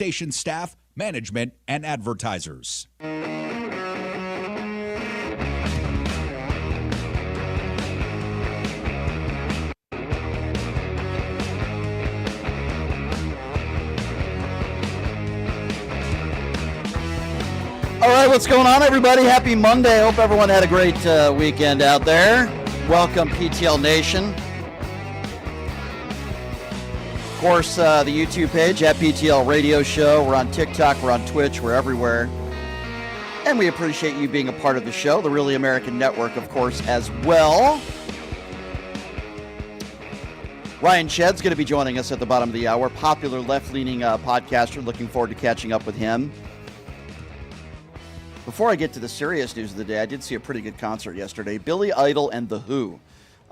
station staff, management, and advertisers. All right, what's going on, everybody? Happy Monday. Hope everyone had a great weekend out there. Welcome, PTL Nation. Of course, the YouTube page at PTL Radio Show. We're on TikTok, we're on Twitch, we're everywhere. And we appreciate you being a part of the show, the Really American Network, of course, as well. Ryan Shedd's going to be joining us at the bottom of the hour. Popular left-leaning podcaster. Looking forward to catching up with him. Before I get to the serious news of the day, I did see a pretty good concert yesterday. Billy Idol and The Who.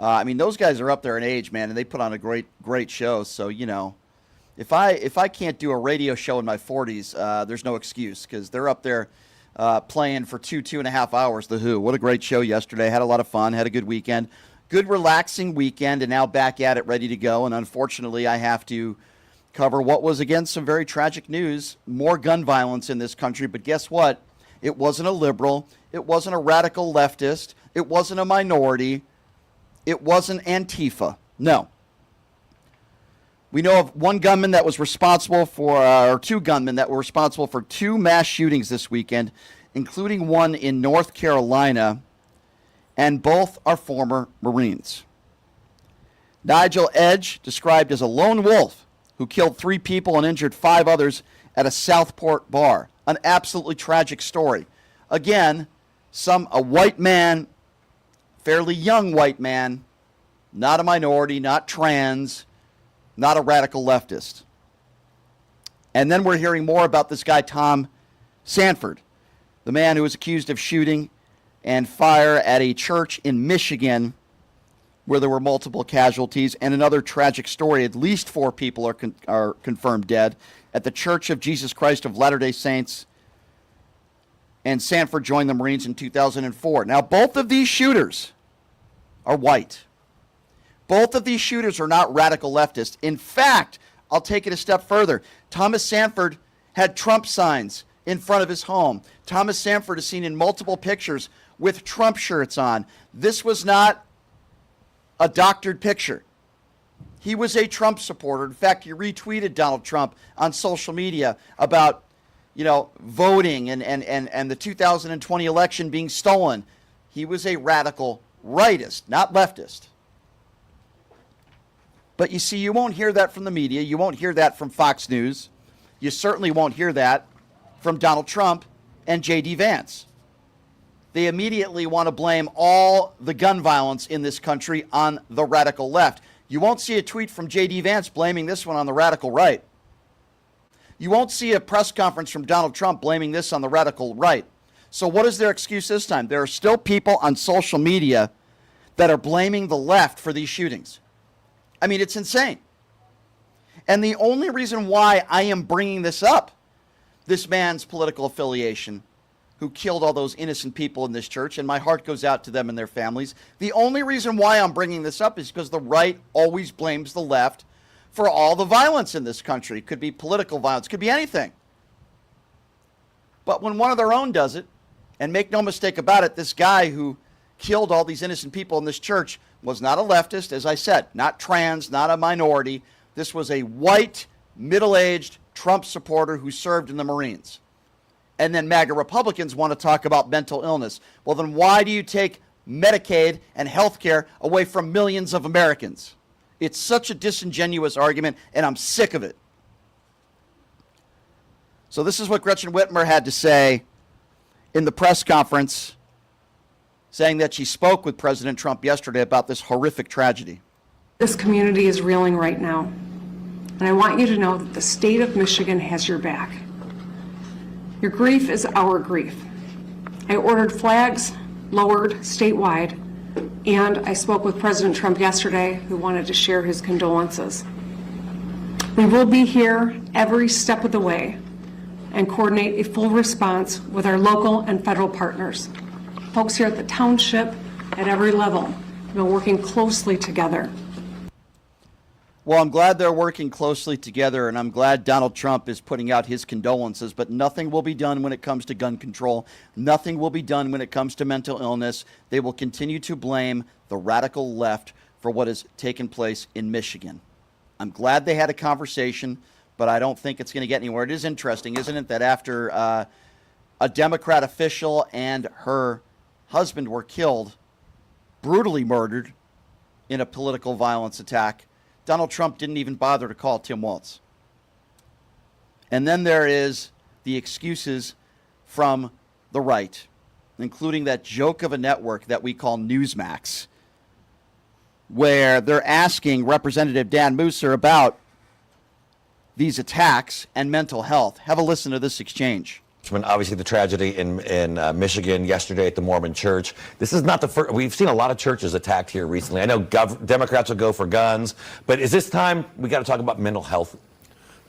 I mean, those guys are up there in age, man, and they put on a great show. So, you know, if I can't do a radio show in my 40s, there's no excuse, because they're up there playing for 2.5 hours, The Who. What a great show yesterday. Had a lot of fun, had a good weekend. Good, relaxing weekend, and now back at it, ready to go. And unfortunately, I have to cover what was, again, some very tragic news. More gun violence in this country, but guess what? It wasn't a liberal. It wasn't a radical leftist. It wasn't a minority. It wasn't Antifa. No. We know of one gunman that was responsible for, or two gunmen that were responsible for 2 mass shootings this weekend, including one in North Carolina, and both are former Marines. Nigel Edge, described as a lone wolf who killed 3 people and injured 5 others at a Southport bar. An absolutely tragic story. Again, a white man, fairly young white man, not a minority, not trans, not a radical leftist. And then we're hearing more about this guy, Tom Sanford, the man who was accused of shooting and fire at a church in Michigan where there were multiple casualties, and another tragic story. At least 4 people are confirmed dead at the Church of Jesus Christ of Latter-day Saints, and Sanford joined the Marines in 2004. Now, both of these shooters are white. Both of these shooters are not radical leftists. In fact, I'll take it a step further. Thomas Sanford had Trump signs in front of his home. Thomas Sanford is seen in multiple pictures with Trump shirts on. This was not a doctored picture. He was a Trump supporter. In fact, he retweeted Donald Trump on social media about, you know, voting and the 2020 election being stolen. He was a radical rightist, not leftist. But you see, you won't hear that from the media. You won't hear that from Fox News. You certainly won't hear that from Donald Trump and J.D. Vance. They immediately want to blame all the gun violence in this country on the radical left. You won't see a tweet from J.D. Vance blaming this one on the radical right. You won't see a press conference from Donald Trump blaming this on the radical right. So what is their excuse this time? There are still people on social media that are blaming the left for these shootings. I mean, it's insane. And the only reason why I am bringing this up, this man's political affiliation, who killed all those innocent people in this church, and my heart goes out to them and their families. The only reason why I'm bringing this up is because the right always blames the left for all the violence in this country. It could be political violence, it could be anything. But when one of their own does it, and make no mistake about it, this guy who killed all these innocent people in this church was not a leftist, as I said, not trans, not a minority. This was a white, middle-aged Trump supporter who served in the Marines. And then MAGA Republicans want to talk about mental illness. Well, then why do you take Medicaid and health care away from millions of Americans? It's such a disingenuous argument, and I'm sick of it. So this is what Gretchen Whitmer had to say in the press conference, saying that she spoke with President Trump yesterday about this horrific tragedy. This community is reeling right now, and I want you to know that the state of Michigan has your back. Your grief is our grief. I ordered flags lowered statewide, and I spoke with President Trump yesterday, who wanted to share his condolences. We will be here every step of the way and coordinate a full response with our local and federal partners. Folks here at the township, at every level, have been working closely together. Well, I'm glad they're working closely together, and I'm glad Donald Trump is putting out his condolences, but nothing will be done when it comes to gun control. Nothing will be done when it comes to mental illness. They will continue to blame the radical left for what has taken place in Michigan. I'm glad they had a conversation, but I don't think it's going to get anywhere. It is interesting, isn't it, that after a Democrat official and her husband were killed, brutally murdered in a political violence attack, Donald Trump didn't even bother to call Tim Walz. And then there is the excuses from the right, including that joke of a network that we call Newsmax, where they're asking Representative Dan Moosser about these attacks and mental health. Have a listen to this exchange. Obviously, the tragedy in Michigan yesterday at the Mormon church. This is not the first. We've seen a lot of churches attacked here recently. I know Democrats will go for guns, but is this time we got to talk about mental health?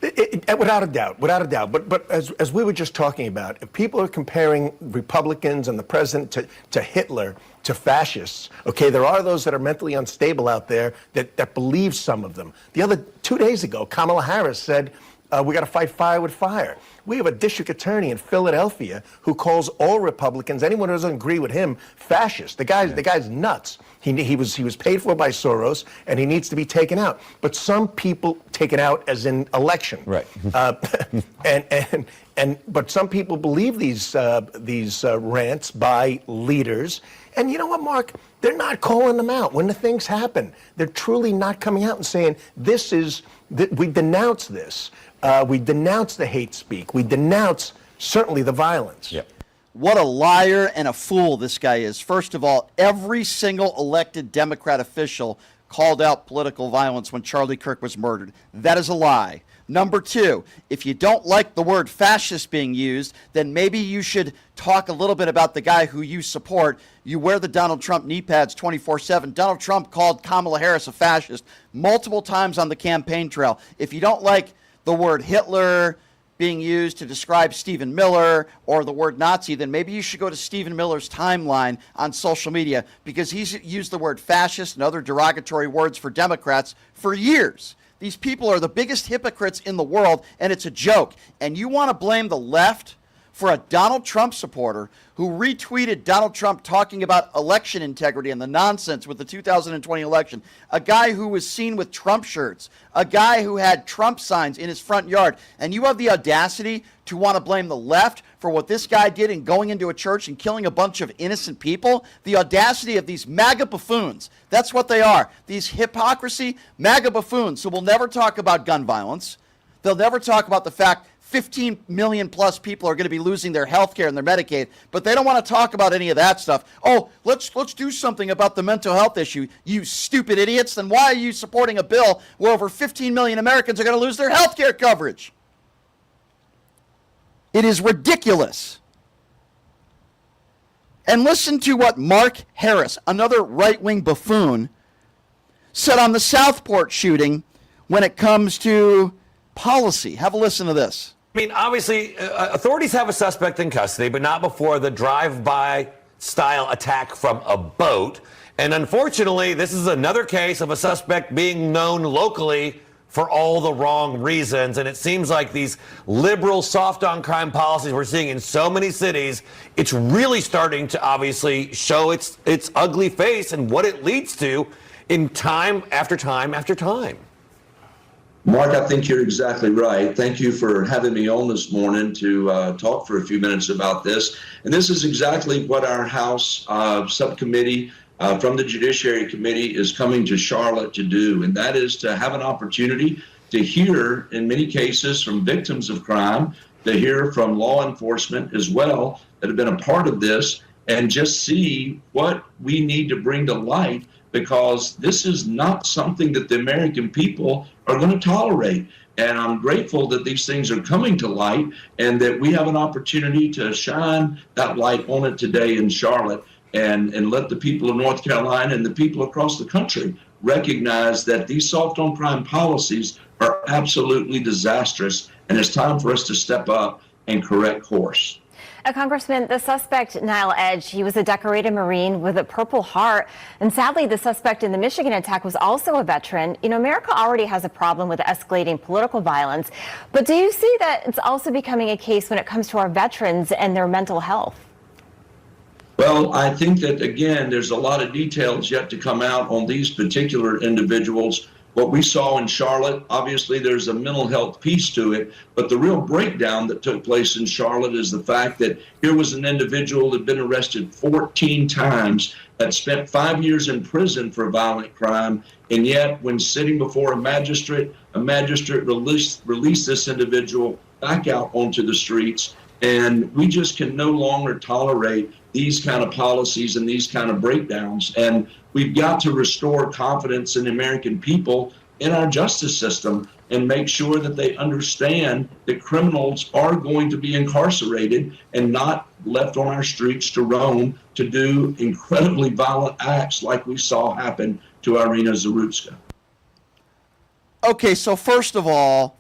Without a doubt, without a doubt. But as we were just talking about, if people are comparing Republicans and the president to Hitler, to fascists, okay, there are those that are mentally unstable out there that believe some of them. 2 days ago, Kamala Harris said, we got to fight fire with fire. We have a district attorney in Philadelphia who calls all Republicans, anyone who doesn't agree with him, fascist. The guy's nuts. He was paid for by Soros, and he needs to be taken out. But some people taken out as in election. Right. But some people believe these rants by leaders. And you know what, Mark? They're not calling them out when the things happen. They're truly not coming out and saying, we denounce this. We denounce the hate speak. We denounce, certainly, the violence. Yep. What a liar and a fool this guy is. First of all, every single elected Democrat official called out political violence when Charlie Kirk was murdered. That is a lie. Number two, if you don't like the word fascist being used, then maybe you should talk a little bit about the guy who you support. You wear the Donald Trump knee pads 24/7. Donald Trump called Kamala Harris a fascist multiple times on the campaign trail. If you don't like the word Hitler being used to describe Stephen Miller or the word Nazi, then maybe you should go to Stephen Miller's timeline on social media, because he's used the word fascist and other derogatory words for Democrats for years. These people are the biggest hypocrites in the world, and it's a joke. And you want to blame the left for a Donald Trump supporter who retweeted Donald Trump talking about election integrity and the nonsense with the 2020 election, a guy who was seen with Trump shirts, a guy who had Trump signs in his front yard, and you have the audacity to want to blame the left for what this guy did in going into a church and killing a bunch of innocent people? The audacity of these MAGA buffoons. That's what they are. These hypocrisy MAGA buffoons who will never talk about gun violence. They'll never talk about the fact 15 million plus people are going to be losing their health care and their Medicaid, but they don't want to talk about any of that stuff. Oh, let's do something about the mental health issue, you stupid idiots. Then why are you supporting a bill where over 15 million Americans are going to lose their health care coverage? It is ridiculous. And listen to what Mark Harris, another right-wing buffoon, said on the Southport shooting when it comes to policy. Have a listen to this. I mean, obviously, authorities have a suspect in custody, but not before the drive-by style attack from a boat. And unfortunately, this is another case of a suspect being known locally for all the wrong reasons. And it seems like these liberal soft on crime policies we're seeing in so many cities, it's really starting to obviously show its ugly face and what it leads to in time after time after time. Mark, I think you're exactly right. Thank you for having me on this morning to talk for a few minutes about this. And this is exactly what our House subcommittee from the Judiciary Committee is coming to Charlotte to do. And that is to have an opportunity to hear, in many cases, from victims of crime, to hear from law enforcement as well that have been a part of this, and just see what we need to bring to light, because this is not something that the American people are going to tolerate. And I'm grateful that these things are coming to light and that we have an opportunity to shine that light on it today in Charlotte, and let the people of North Carolina and the people across the country recognize that these soft on crime policies are absolutely disastrous, and it's time for us to step up and correct course. Congressman, the suspect, Nile Edge, he was a decorated Marine with a Purple Heart. And sadly, the suspect in the Michigan attack was also a veteran. You know, America already has a problem with escalating political violence. But do you see that it's also becoming a case when it comes to our veterans and their mental health? Well, I think that, again, there's a lot of details yet to come out on these particular individuals. What we saw in Charlotte, obviously there's a mental health piece to it, but the real breakdown that took place in Charlotte is the fact that here was an individual that had been arrested 14 times, that spent 5 years in prison for a violent crime, and yet when sitting before a magistrate released this individual back out onto the streets. And we just can no longer tolerate these kind of policies and these kind of breakdowns. And we've got to restore confidence in the American people in our justice system and make sure that they understand that criminals are going to be incarcerated and not left on our streets to roam to do incredibly violent acts like we saw happen to Irina Zarutska. Okay, so first of all,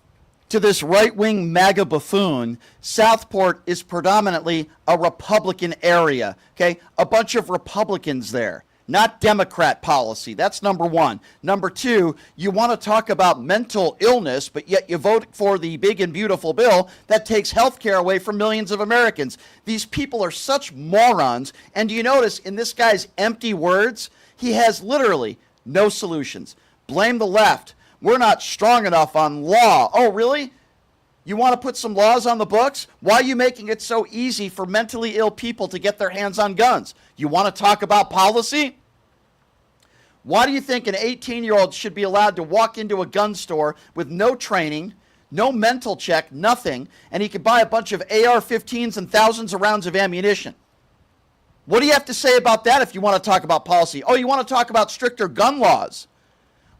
to this right-wing MAGA buffoon, Southport is predominantly a Republican area, okay? A bunch of Republicans there, not Democrat policy. That's number one. Number two, you want to talk about mental illness, but yet you vote for the big and beautiful bill that takes health care away from millions of Americans. These people are such morons. And do you notice in this guy's empty words, he has literally no solutions. Blame the left. We're not strong enough on law. Oh, really? You want to put some laws on the books? Why are you making it so easy for mentally ill people to get their hands on guns? You want to talk about policy? Why do you think an 18-year-old should be allowed to walk into a gun store with no training, no mental check, nothing, and he can buy a bunch of AR-15s and thousands of rounds of ammunition? What do you have to say about that if you want to talk about policy? Oh, you want to talk about stricter gun laws?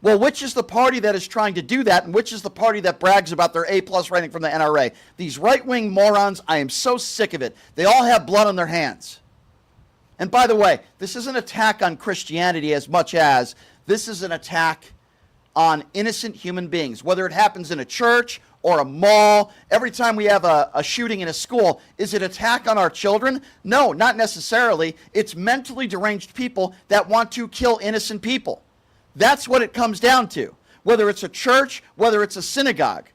Well, which is the party that is trying to do that, and which is the party that brags about their A-plus rating from the NRA? These right-wing morons, I am so sick of it. They all have blood on their hands. And by the way, this is an attack on Christianity as much as this is an attack on innocent human beings, whether it happens in a church or a mall. Every time we have a shooting in a school, is it an attack on our children? No, not necessarily. It's mentally deranged people that want to kill innocent people. That's what it comes down to, whether it's a church, whether it's a synagogue.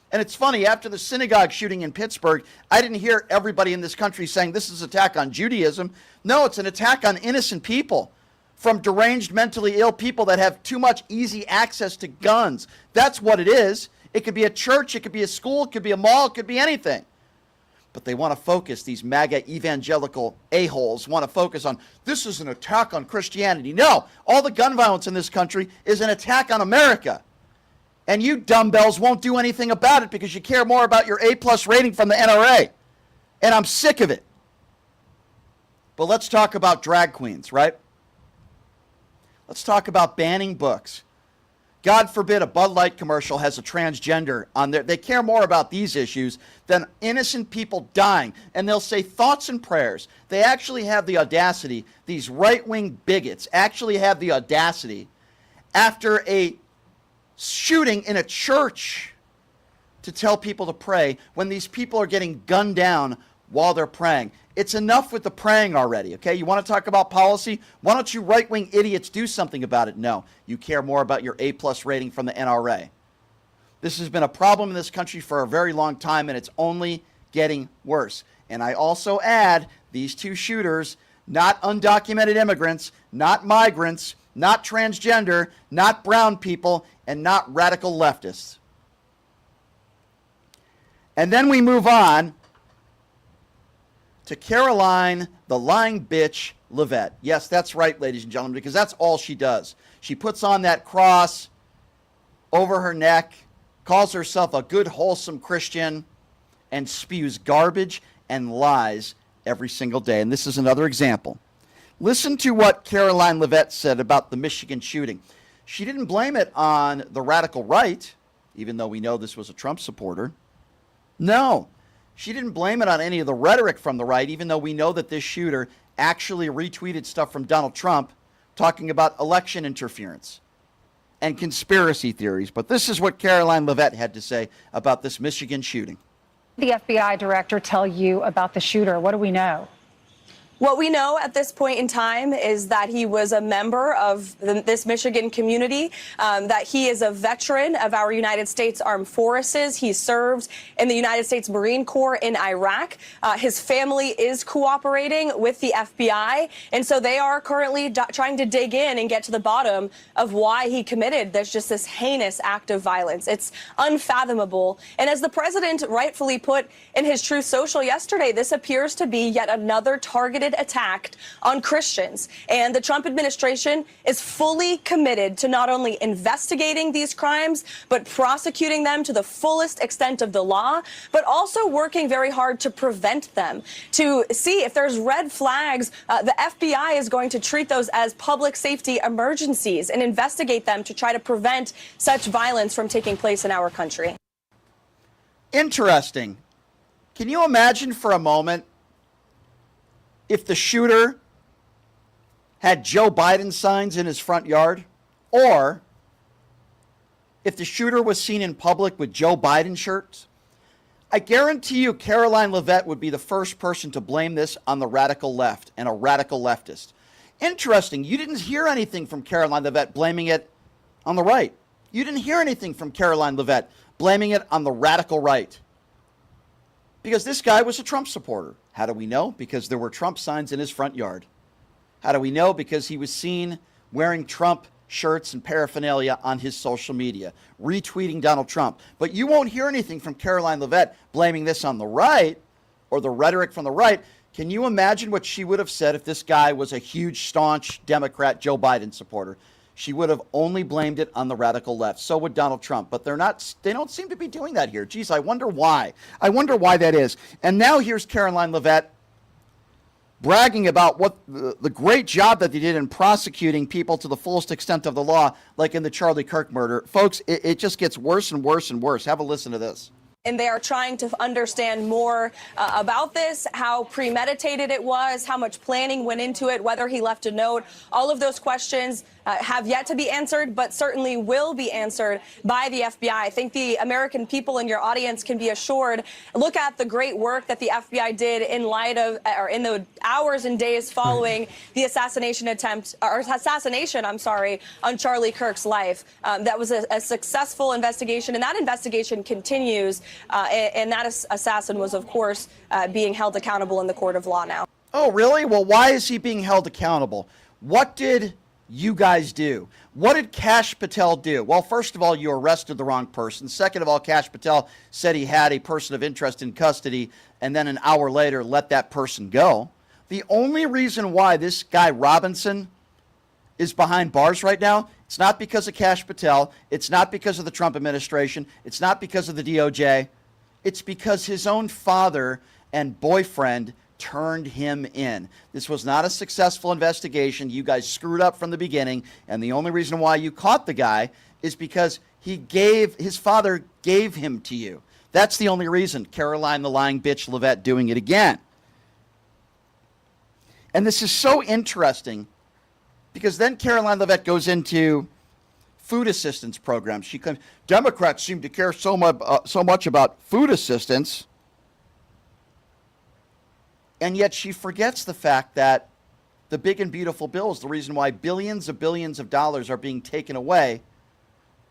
And it's funny, after the synagogue shooting in Pittsburgh, I didn't hear everybody in this country saying this is an attack on Judaism. No, it's an attack on innocent people from deranged, mentally ill people that have too much easy access to guns. That's what it is. It could be a church, it could be a school, it could be a mall, it could be anything. But they want to focus, these MAGA evangelical a-holes want to focus on, this is an attack on Christianity. No, all the gun violence in this country is an attack on America. And you dumbbells won't do anything about it because you care more about your A-plus rating from the NRA. And I'm sick of it. But let's talk about drag queens, right? Let's talk about banning books. God forbid a Bud Light commercial has a transgender on there. They care more about these issues than innocent people dying. And they'll say thoughts and prayers. They actually have the audacity, these right-wing bigots actually have the audacity after a shooting in a church to tell people to pray when these people are getting gunned down while they're praying. It's enough with the praying already, okay? You want to talk about policy? Why don't you right-wing idiots do something about it? No, you care more about your A-plus rating from the NRA. This has been a problem in this country for a very long time, and it's only getting worse. And I also add these two shooters, not undocumented immigrants, not migrants, not transgender, not brown people, and not radical leftists. And then we move on to Caroline, the lying bitch, Levitt. Yes, that's right, ladies and gentlemen, because that's all she does. She puts on that cross over her neck, calls herself a good, wholesome Christian, and spews garbage and lies every single day. And this is another example. Listen to what Caroline Levitt said about the Michigan shooting. She didn't blame it on the radical right, even though we know this was a Trump supporter. No. She didn't blame it on any of the rhetoric from the right, even though we know that this shooter actually retweeted stuff from Donald Trump talking about election interference and conspiracy theories. But this is what Caroline Levitt had to say about this Michigan shooting. The FBI director tell you about the shooter? What do we know? What we know at this point in time is that he was a member of this Michigan community, that he is a veteran of our United States Armed Forces. He served in the United States Marine Corps in Iraq. His family is cooperating with the FBI, and so they are currently trying to dig in and get to the bottom of why he committed this heinous act of violence. It's unfathomable. And as the president rightfully put in his Truth Social yesterday, this appears to be yet another targeted attack on Christians. And the Trump administration is fully committed to not only investigating these crimes, but prosecuting them to the fullest extent of the law, but also working very hard to prevent them, to see if there's red flags. The FBI is going to treat those as public safety emergencies and investigate them to try to prevent such violence from taking place in our country. Interesting. Can you imagine for a moment if the shooter had Joe Biden signs in his front yard, or if the shooter was seen in public with Joe Biden shirts? I guarantee you Caroline Leavitt would be the first person to blame this on the radical left and a radical leftist. Interesting. You didn't hear anything from Caroline Leavitt blaming it on the right. You didn't hear anything from Caroline Leavitt blaming it on the radical right. Because this guy was a Trump supporter. How do we know? Because there were Trump signs in his front yard. How do we know? Because he was seen wearing Trump shirts and paraphernalia on his social media, retweeting Donald Trump. But you won't hear anything from Caroline Leavitt blaming this on the right or the rhetoric from the right. Can you imagine what she would have said if this guy was a huge, staunch Democrat Joe Biden supporter? She would have only blamed it on the radical left. So would Donald Trump. But they don't seem to be doing that here. Geez, I wonder why. I wonder why that is. And now here's Caroline Leavitt bragging about what the great job that they did in prosecuting people to the fullest extent of the law, like in the Charlie Kirk murder. Folks, it just gets worse and worse and worse. Have a listen to this. And they are trying to understand more about this, how premeditated it was, how much planning went into it, whether he left a note. All of those questions have yet to be answered, but certainly will be answered by the FBI. I think the American people in your audience can be assured. Look at the great work that the FBI did in light of, or in the hours and days following the assassination, on Charlie Kirk's life. That was a successful investigation, and that investigation continues. And that assassin was, of course, being held accountable in the court of law now. Oh, really? Well, why is he being held accountable? What did you guys do? What did Kash Patel do? Well, first of all, you arrested the wrong person. Second of all, Kash Patel said he had a person of interest in custody, and then an hour later let that person go. The only reason why this guy Robinson is behind bars right now, it's not because of Kash Patel. It's not because of the Trump administration. It's not because of the DOJ. It's because his own father and boyfriend turned him in. This was not a successful investigation. You guys screwed up from the beginning, and the only reason why you caught the guy is because his father gave him to you. That's the only reason. Caroline the lying bitch Leavitt doing it again. And this is so interesting because then Caroline Leavitt goes into food assistance programs. She claims Democrats seem to care so much about food assistance. And yet she forgets the fact that the big and beautiful bill is the reason why billions of dollars are being taken away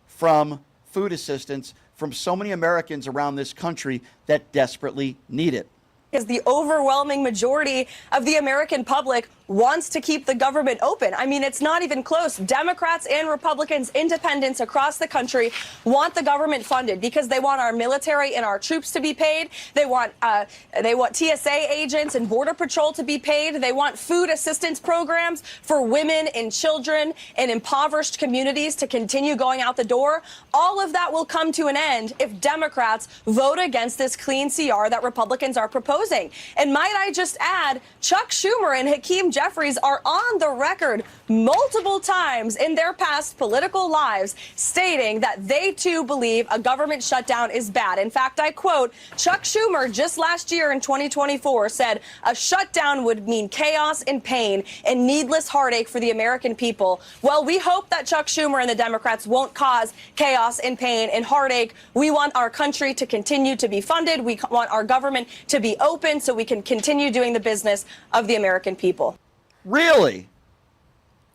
from food assistance from so many Americans around this country that desperately need it. Because the overwhelming majority of the American public wants to keep the government open. I mean, it's not even close. Democrats and Republicans, independents across the country want the government funded because they want our military and our troops to be paid. They want TSA agents and Border Patrol to be paid. They want food assistance programs for women and children in impoverished communities to continue going out the door. All of that will come to an end if Democrats vote against this clean CR that Republicans are proposing. And might I just add, Chuck Schumer and Hakeem Jeffries are on the record multiple times in their past political lives, stating that they too believe a government shutdown is bad. In fact, I quote, Chuck Schumer just last year in 2024 said a shutdown would mean chaos and pain and needless heartache for the American people. Well, we hope that Chuck Schumer and the Democrats won't cause chaos and pain and heartache. We want our country to continue to be funded. We want our government to be open so we can continue doing the business of the American people. Really?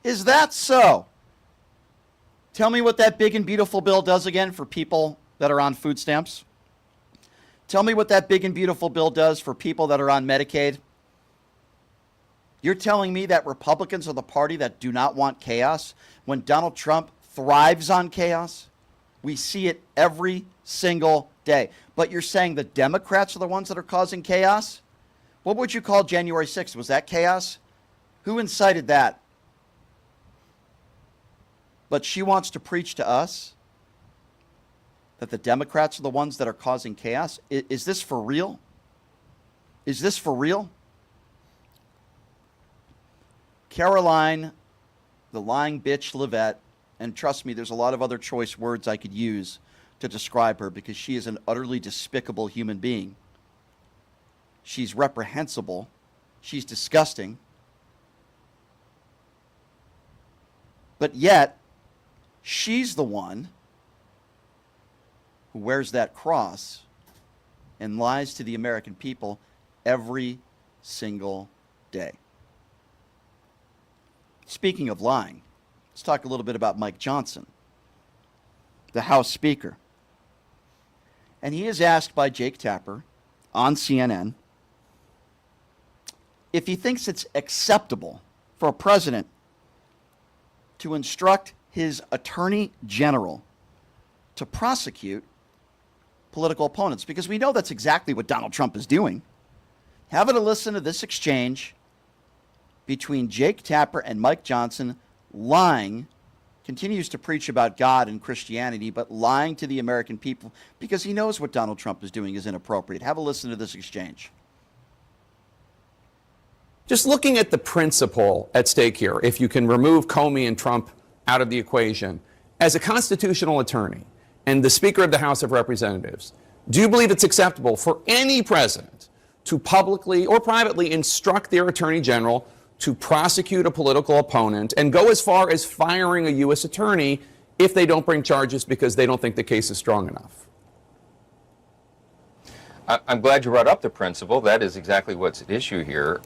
Is that so? Tell me what that big and beautiful bill does again for people that are on food stamps. Tell me what that big and beautiful bill does for people that are on Medicaid. You're telling me that Republicans are the party that do not want chaos when Donald Trump thrives on chaos? We see it every single day. But you're saying the Democrats are the ones that are causing chaos? What would you call January 6th? Was that chaos? Who incited that? But she wants to preach to us that the Democrats are the ones that are causing chaos. Is this for real? Is this for real? Caroline, the lying bitch Livette, and trust me, there's a lot of other choice words I could use to describe her because she is an utterly despicable human being. She's reprehensible. She's disgusting. But yet, she's the one who wears that cross and lies to the American people every single day. Speaking of lying, let's talk a little bit about Mike Johnson, the House Speaker. And he is asked by Jake Tapper on CNN if he thinks it's acceptable for a president to instruct his attorney general to prosecute political opponents, because we know that's exactly what Donald Trump is doing. Have a listen to this exchange between Jake Tapper and Mike Johnson, lying, continues to preach about God and Christianity, but lying to the American people because he knows what Donald Trump is doing is inappropriate. Have a listen to this exchange. Just looking at the principle at stake here, if you can remove Comey and Trump out of the equation, as a constitutional attorney and the Speaker of the House of Representatives, do you believe it's acceptable for any president to publicly or privately instruct their attorney general to prosecute a political opponent and go as far as firing a U.S. attorney if they don't bring charges because they don't think the case is strong enough? I'm glad you brought up the principle. That is exactly what's at issue here.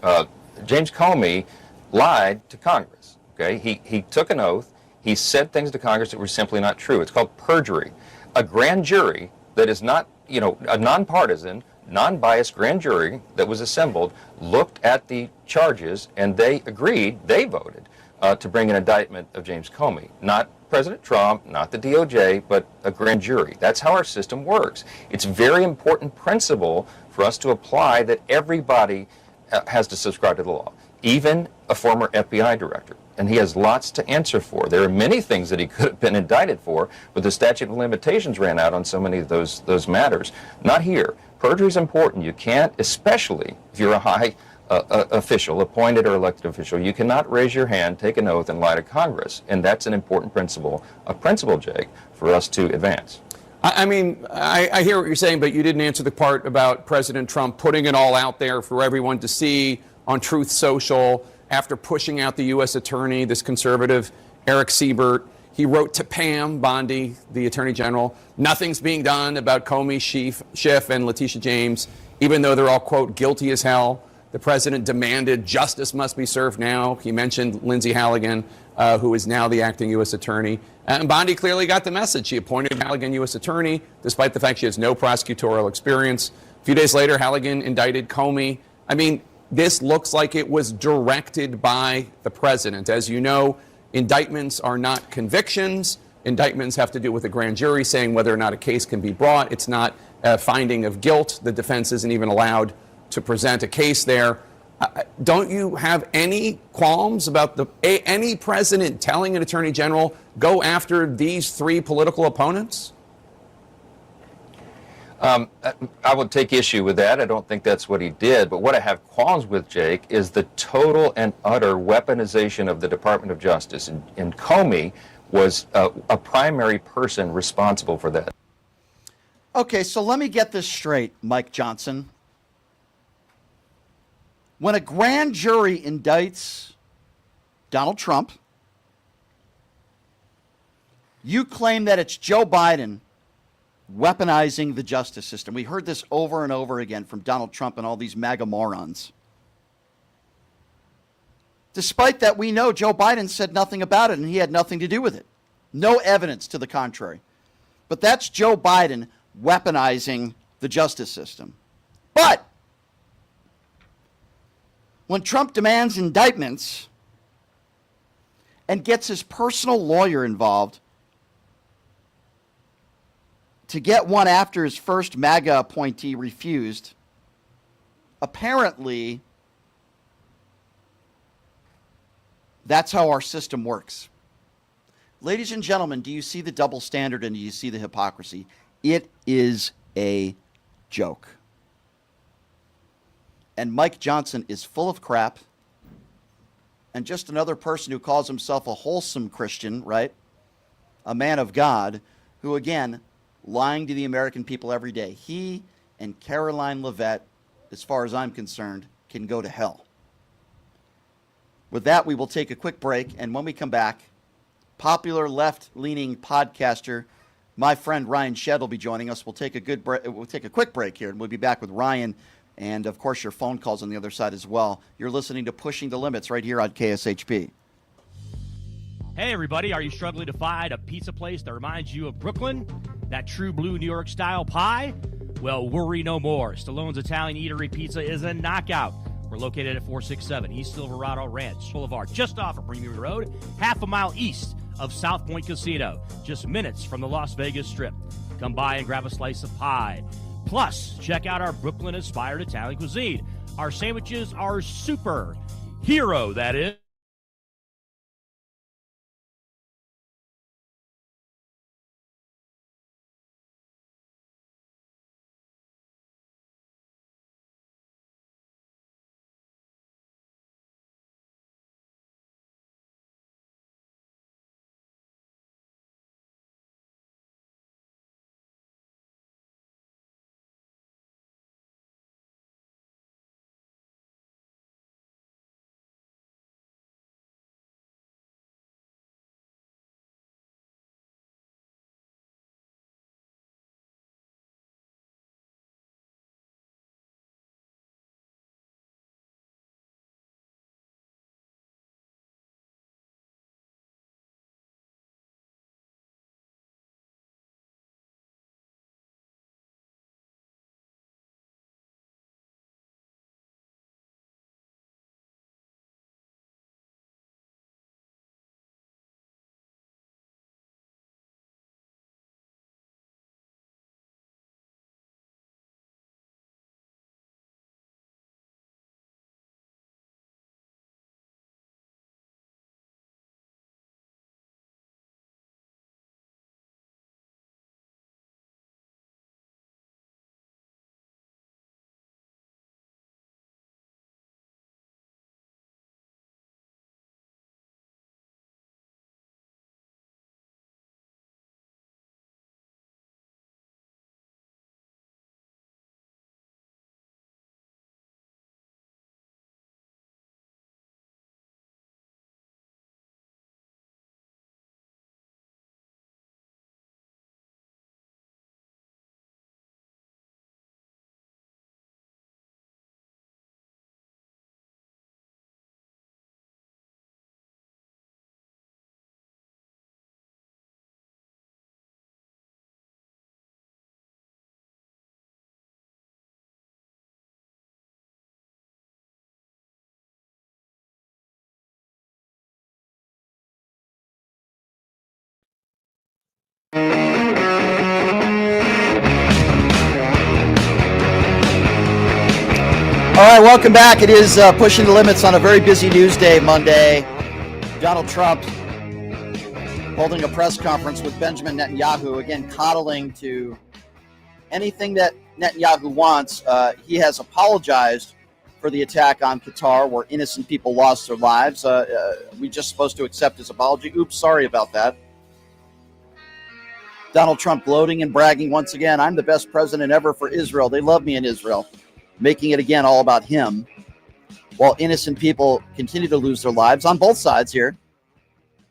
James Comey lied to Congress. Okay, he took an oath. He said things to Congress that were simply not true. It's called perjury. A grand jury that is not, a nonpartisan, non-biased grand jury that was assembled looked at the charges and they agreed, they voted to bring an indictment of James Comey. Not President Trump, not the DOJ, but a grand jury. That's how our system works. It's a very important principle for us to apply that everybody has to subscribe to the law, even a former FBI director. And he has lots to answer for. There are many things that he could have been indicted for, but the statute of limitations ran out on so many of those matters. Not here. Perjury is important. You can't, especially if you're a high official, appointed or elected official, you cannot raise your hand, take an oath, and lie to Congress. And that's an important principle, Jake, for us to advance. I mean, I hear what you're saying, but you didn't answer the part about President Trump putting it all out there for everyone to see on Truth Social after pushing out the U.S. attorney, this conservative Eric Siebert. He wrote to Pam Bondi, the Attorney General, nothing's being done about Comey, Schiff, and Letitia James, even though they're all, quote, guilty as hell. The president demanded justice must be served now. He mentioned Lindsay Halligan, who is now the acting U.S. attorney. And Bondi clearly got the message. She appointed Halligan U.S. attorney, despite the fact she has no prosecutorial experience. A few days later, Halligan indicted Comey. I mean, this looks like it was directed by the president. As you know, indictments are not convictions. Indictments have to do with a grand jury saying whether or not a case can be brought. It's not a finding of guilt. The defense isn't even allowed to present a case there. Don't you have any qualms about any president telling an attorney general, go after these three political opponents? I would take issue with that. I don't think that's what he did. But what I have qualms with, Jake, is the total and utter weaponization of the Department of Justice. And Comey was a primary person responsible for that. Okay, so let me get this straight, Mike Johnson. When a grand jury indicts Donald Trump, you claim that it's Joe Biden weaponizing the justice system. We heard this over and over again from Donald Trump and all these MAGA morons. Despite that, we know Joe Biden said nothing about it and he had nothing to do with it. No evidence to the contrary. But that's Joe Biden weaponizing the justice system. But when Trump demands indictments and gets his personal lawyer involved to get one after his first MAGA appointee refused, apparently that's how our system works. Ladies and gentlemen, do you see the double standard and do you see the hypocrisy? It is a joke. And Mike Johnson is full of crap and just another person who calls himself a wholesome Christian, right? A man of God who, again, lying to the American people every day. He and Caroline Leavitt, as far as I'm concerned, can go to hell. With that, we will take a quick break, and when we come back, popular left-leaning podcaster, my friend Ryan Shedd will be joining us. We'll take a quick break here, and we'll be back with Ryan, and of course your phone calls on the other side as well. You're listening to Pushing the Limits right here on KSHP. Hey everybody, are you struggling to find a pizza place that reminds you of Brooklyn? That true blue New York style pie? Well, worry no more. Stallone's Italian Eatery Pizza is a knockout. We're located at 467 East Silverado Ranch Boulevard, just off of Premium Road, half a mile east of South Point Casino, just minutes from the Las Vegas Strip. Come by and grab a slice of pie. Plus, check out our Brooklyn-inspired Italian cuisine. Our sandwiches are super. Hero, that is. All right, welcome back. It is Pushing the Limits on a very busy news day, Monday. Donald Trump holding a press conference with Benjamin Netanyahu, again coddling to anything that Netanyahu wants. He has apologized for the attack on Qatar where innocent people lost their lives. We just supposed to accept his apology. Oops, sorry about that. Donald Trump gloating and bragging once again. I'm the best president ever for Israel. They love me in Israel. Making it again all about him. While innocent people continue to lose their lives on both sides here.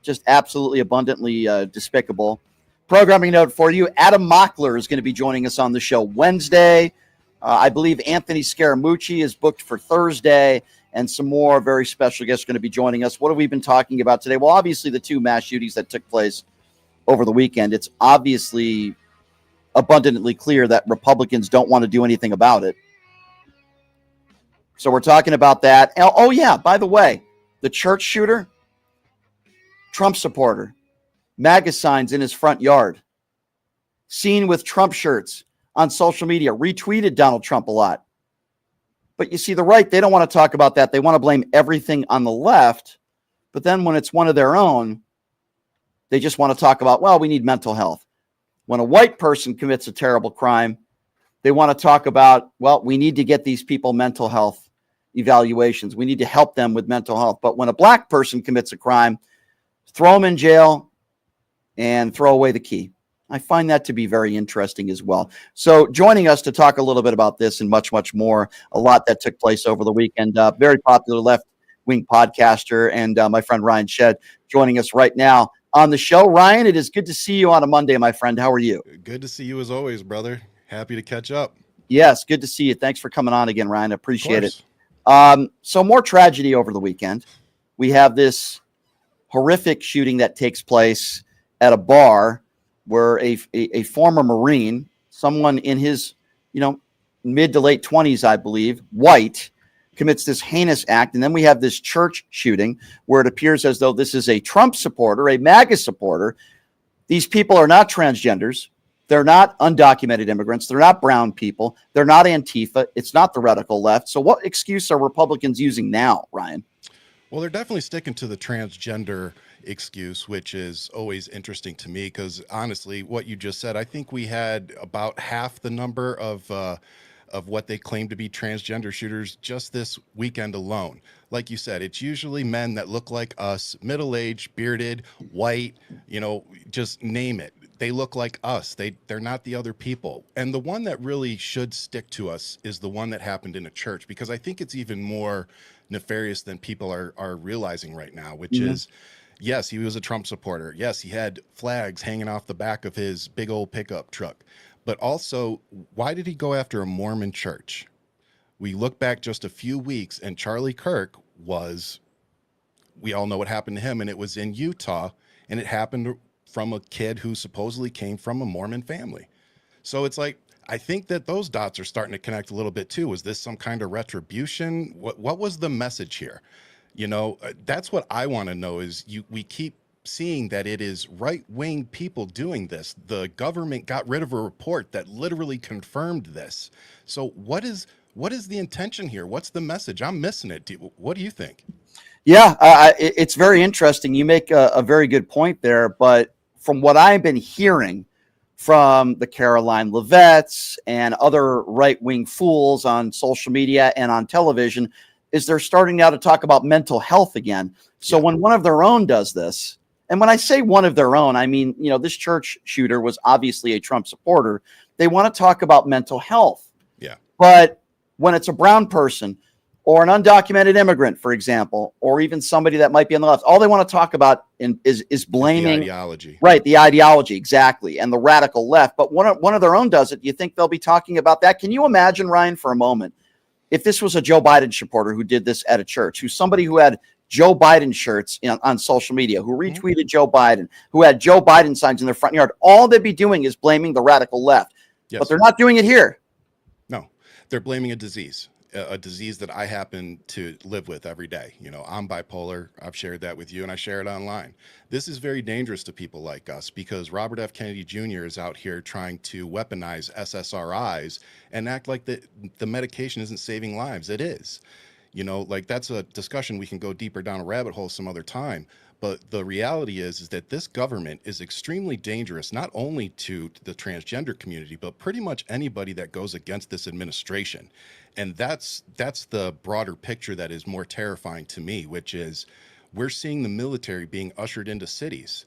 Just absolutely abundantly despicable. Programming note for you, Adam Mockler is going to be joining us on the show Wednesday. I believe Anthony Scaramucci is booked for Thursday, and some more very special guests are going to be joining us. What have we been talking about today? Well, obviously the two mass shootings that took place over the weekend. It's obviously abundantly clear that Republicans don't want to do anything about it. So we're talking about that. Oh, yeah, by the way, the church shooter, Trump supporter, MAGA signs in his front yard, seen with Trump shirts on social media, retweeted Donald Trump a lot. But you see, the right, they don't want to talk about that. They want to blame everything on the left. But then when it's one of their own, they just want to talk about, well, we need mental health. When a white person commits a terrible crime, they want to talk about, well, we need to get these people mental health evaluations. We need to help them with mental health. But when a black person commits a crime, throw them in jail and throw away the key. I find that to be very interesting as well. So joining us to talk a little bit about this and much, much more, a lot that took place over the weekend, very popular left-wing podcaster and my friend Ryan Shedd joining us right now on the show. Ryan, it is good to see you on a Monday, my friend. How are you? Good to see you as always, brother. Happy to catch up. Yes, good to see you. Thanks for coming on again, Ryan. I appreciate it. So more tragedy over the weekend. We have this horrific shooting that takes place at a bar where a former Marine, someone in his, mid to late 20s, I believe, white, commits this heinous act. And then we have this church shooting where it appears as though this is a Trump supporter, a MAGA supporter. These people are not transgenders. They're not undocumented immigrants. They're not brown people. They're not Antifa. It's not the radical left. So what excuse are Republicans using now, Ryan? Well, they're definitely sticking to the transgender excuse, which is always interesting to me because honestly, what you just said, I think we had about half the number of what they claim to be transgender shooters just this weekend alone. Like you said, it's usually men that look like us, middle-aged, bearded, white, just name it. They look like us. They're not the other people. And the one that really should stick to us is the one that happened in a church, because I think it's even more nefarious than people are realizing right now, which is, yes, he was a Trump supporter. Yes, he had flags hanging off the back of his big old pickup truck. But also, why did he go after a Mormon church? We look back just a few weeks, and Charlie Kirk we all know what happened to him, and it was in Utah, and it happened from a kid who supposedly came from a Mormon family. So it's like, I think that those dots are starting to connect a little bit too. Was this some kind of retribution? What was the message here? That's what I want to know is we keep seeing that it is right-wing people doing this. The government got rid of a report that literally confirmed this. So what is the intention here? What's the message? I'm missing it. What do you think? Yeah, it's very interesting. You make a very good point there, but from what I've been hearing from the Caroline Levetts and other right-wing fools on social media and on television is they're starting now to talk about mental health again. So when one of their own does this, and when I say one of their own, I mean, this church shooter was obviously a Trump supporter. They want to talk about mental health. Yeah. But when it's a brown person or an undocumented immigrant, for example, or even somebody that might be on the left, all they want to talk about is blaming the ideology. Right, the ideology, exactly, and the radical left. But one of their own does it. You think they'll be talking about that? Can you imagine, Ryan, for a moment, if this was a Joe Biden supporter who did this at a church, who's somebody who had Joe Biden shirts on social media, who retweeted Joe Biden, who had Joe Biden signs in their front yard, all they'd be doing is blaming the radical left. Yes. But they're not doing it here. No, they're blaming a disease that I happen to live with every day. I'm bipolar. I've shared that with you, and I share it online. This is very dangerous to people like us because Robert F. Kennedy Jr. is out here trying to weaponize SSRIs and act like the medication isn't saving lives. It is. That's a discussion we can go deeper down a rabbit hole some other time. But the reality is that this government is extremely dangerous, not only to the transgender community, but pretty much anybody that goes against this administration. And that's the broader picture that is more terrifying to me, which is we're seeing the military being ushered into cities.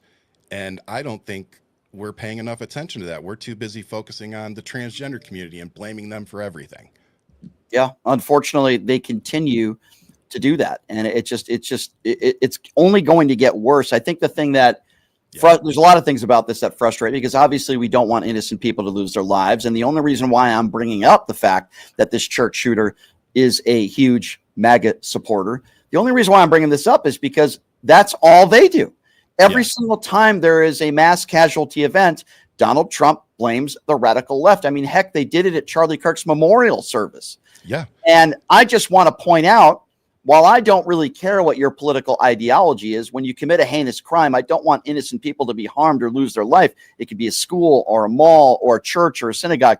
And I don't think we're paying enough attention to that. We're too busy focusing on the transgender community and blaming them for everything. Yeah, unfortunately, they continue to do that, and it's only going to get worse. I think the thing that there's a lot of things about this that frustrate me, because obviously we don't want innocent people to lose their lives, and the only reason why I'm bringing up the fact that this church shooter is a huge MAGA supporter, the only reason why I'm bringing this up is because that's all they do. Every single time there is a mass casualty event, Donald Trump blames the radical left. I mean, heck, they did it at Charlie Kirk's memorial service. Yeah. And I just want to point out, while I don't really care what your political ideology is, when you commit a heinous crime, I don't want innocent people to be harmed or lose their life. It could be a school or a mall or a church or a synagogue.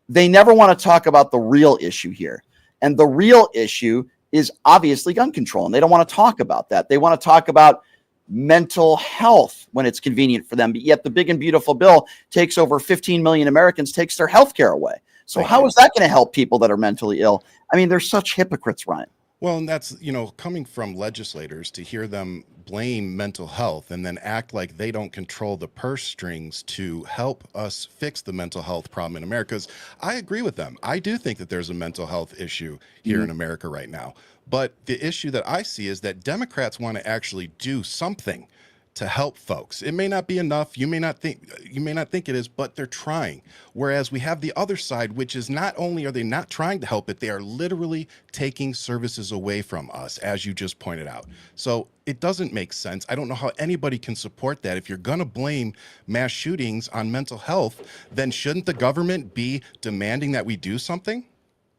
They never want to talk about the real issue here. And the real issue is obviously gun control. And they don't want to talk about that. They want to talk about mental health when it's convenient for them. But yet the big and beautiful bill takes over 15 million Americans, takes their health care away. So how is that going to help people that are mentally ill? I mean, they're such hypocrites, Ryan. Well, and that's, coming from legislators, to hear them blame mental health and then act like they don't control the purse strings to help us fix the mental health problem in America. 'Cause I agree with them. I do think that there's a mental health issue here in America right now. But the issue that I see is that Democrats want to actually do something to help folks. It may not be enough. You may not think it is, but they're trying. Whereas we have the other side, which is not only are they not trying to help it, they are literally taking services away from us, as you just pointed out. So it doesn't make sense. I don't know how anybody can support that. If you're going to blame mass shootings on mental health, then shouldn't the government be demanding that we do something?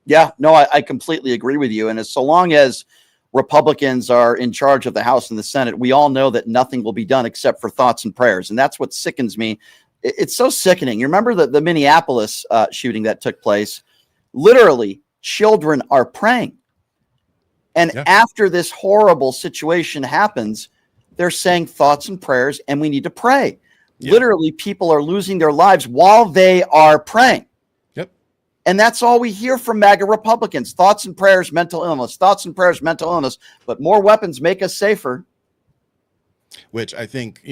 Yeah, no, I completely agree with you. And as so long as Republicans are in charge of the House and the Senate, we all know that nothing will be done except for thoughts and prayers. And that's what sickens me. It's so sickening. You remember the Minneapolis shooting that took place? Literally, children are praying. And after this horrible situation happens, they're saying thoughts and prayers, and we need to pray. Literally, people are losing their lives while they are praying. And that's all we hear from MAGA Republicans. Thoughts and prayers, mental illness. Thoughts and prayers, mental illness. But more weapons make us safer. Which I think,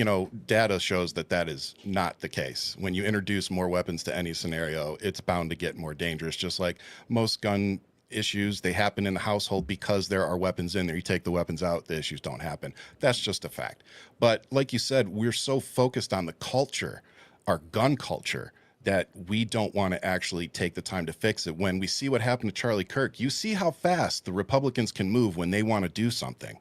data shows that is not the case. When you introduce more weapons to any scenario, it's bound to get more dangerous. Just like most gun issues, they happen in the household because there are weapons in there. You take the weapons out, the issues don't happen. That's just a fact. But like you said, we're so focused on the culture, our gun culture, that we don't want to actually take the time to fix it. When we see what happened to Charlie Kirk, you see how fast the Republicans can move when they want to do something.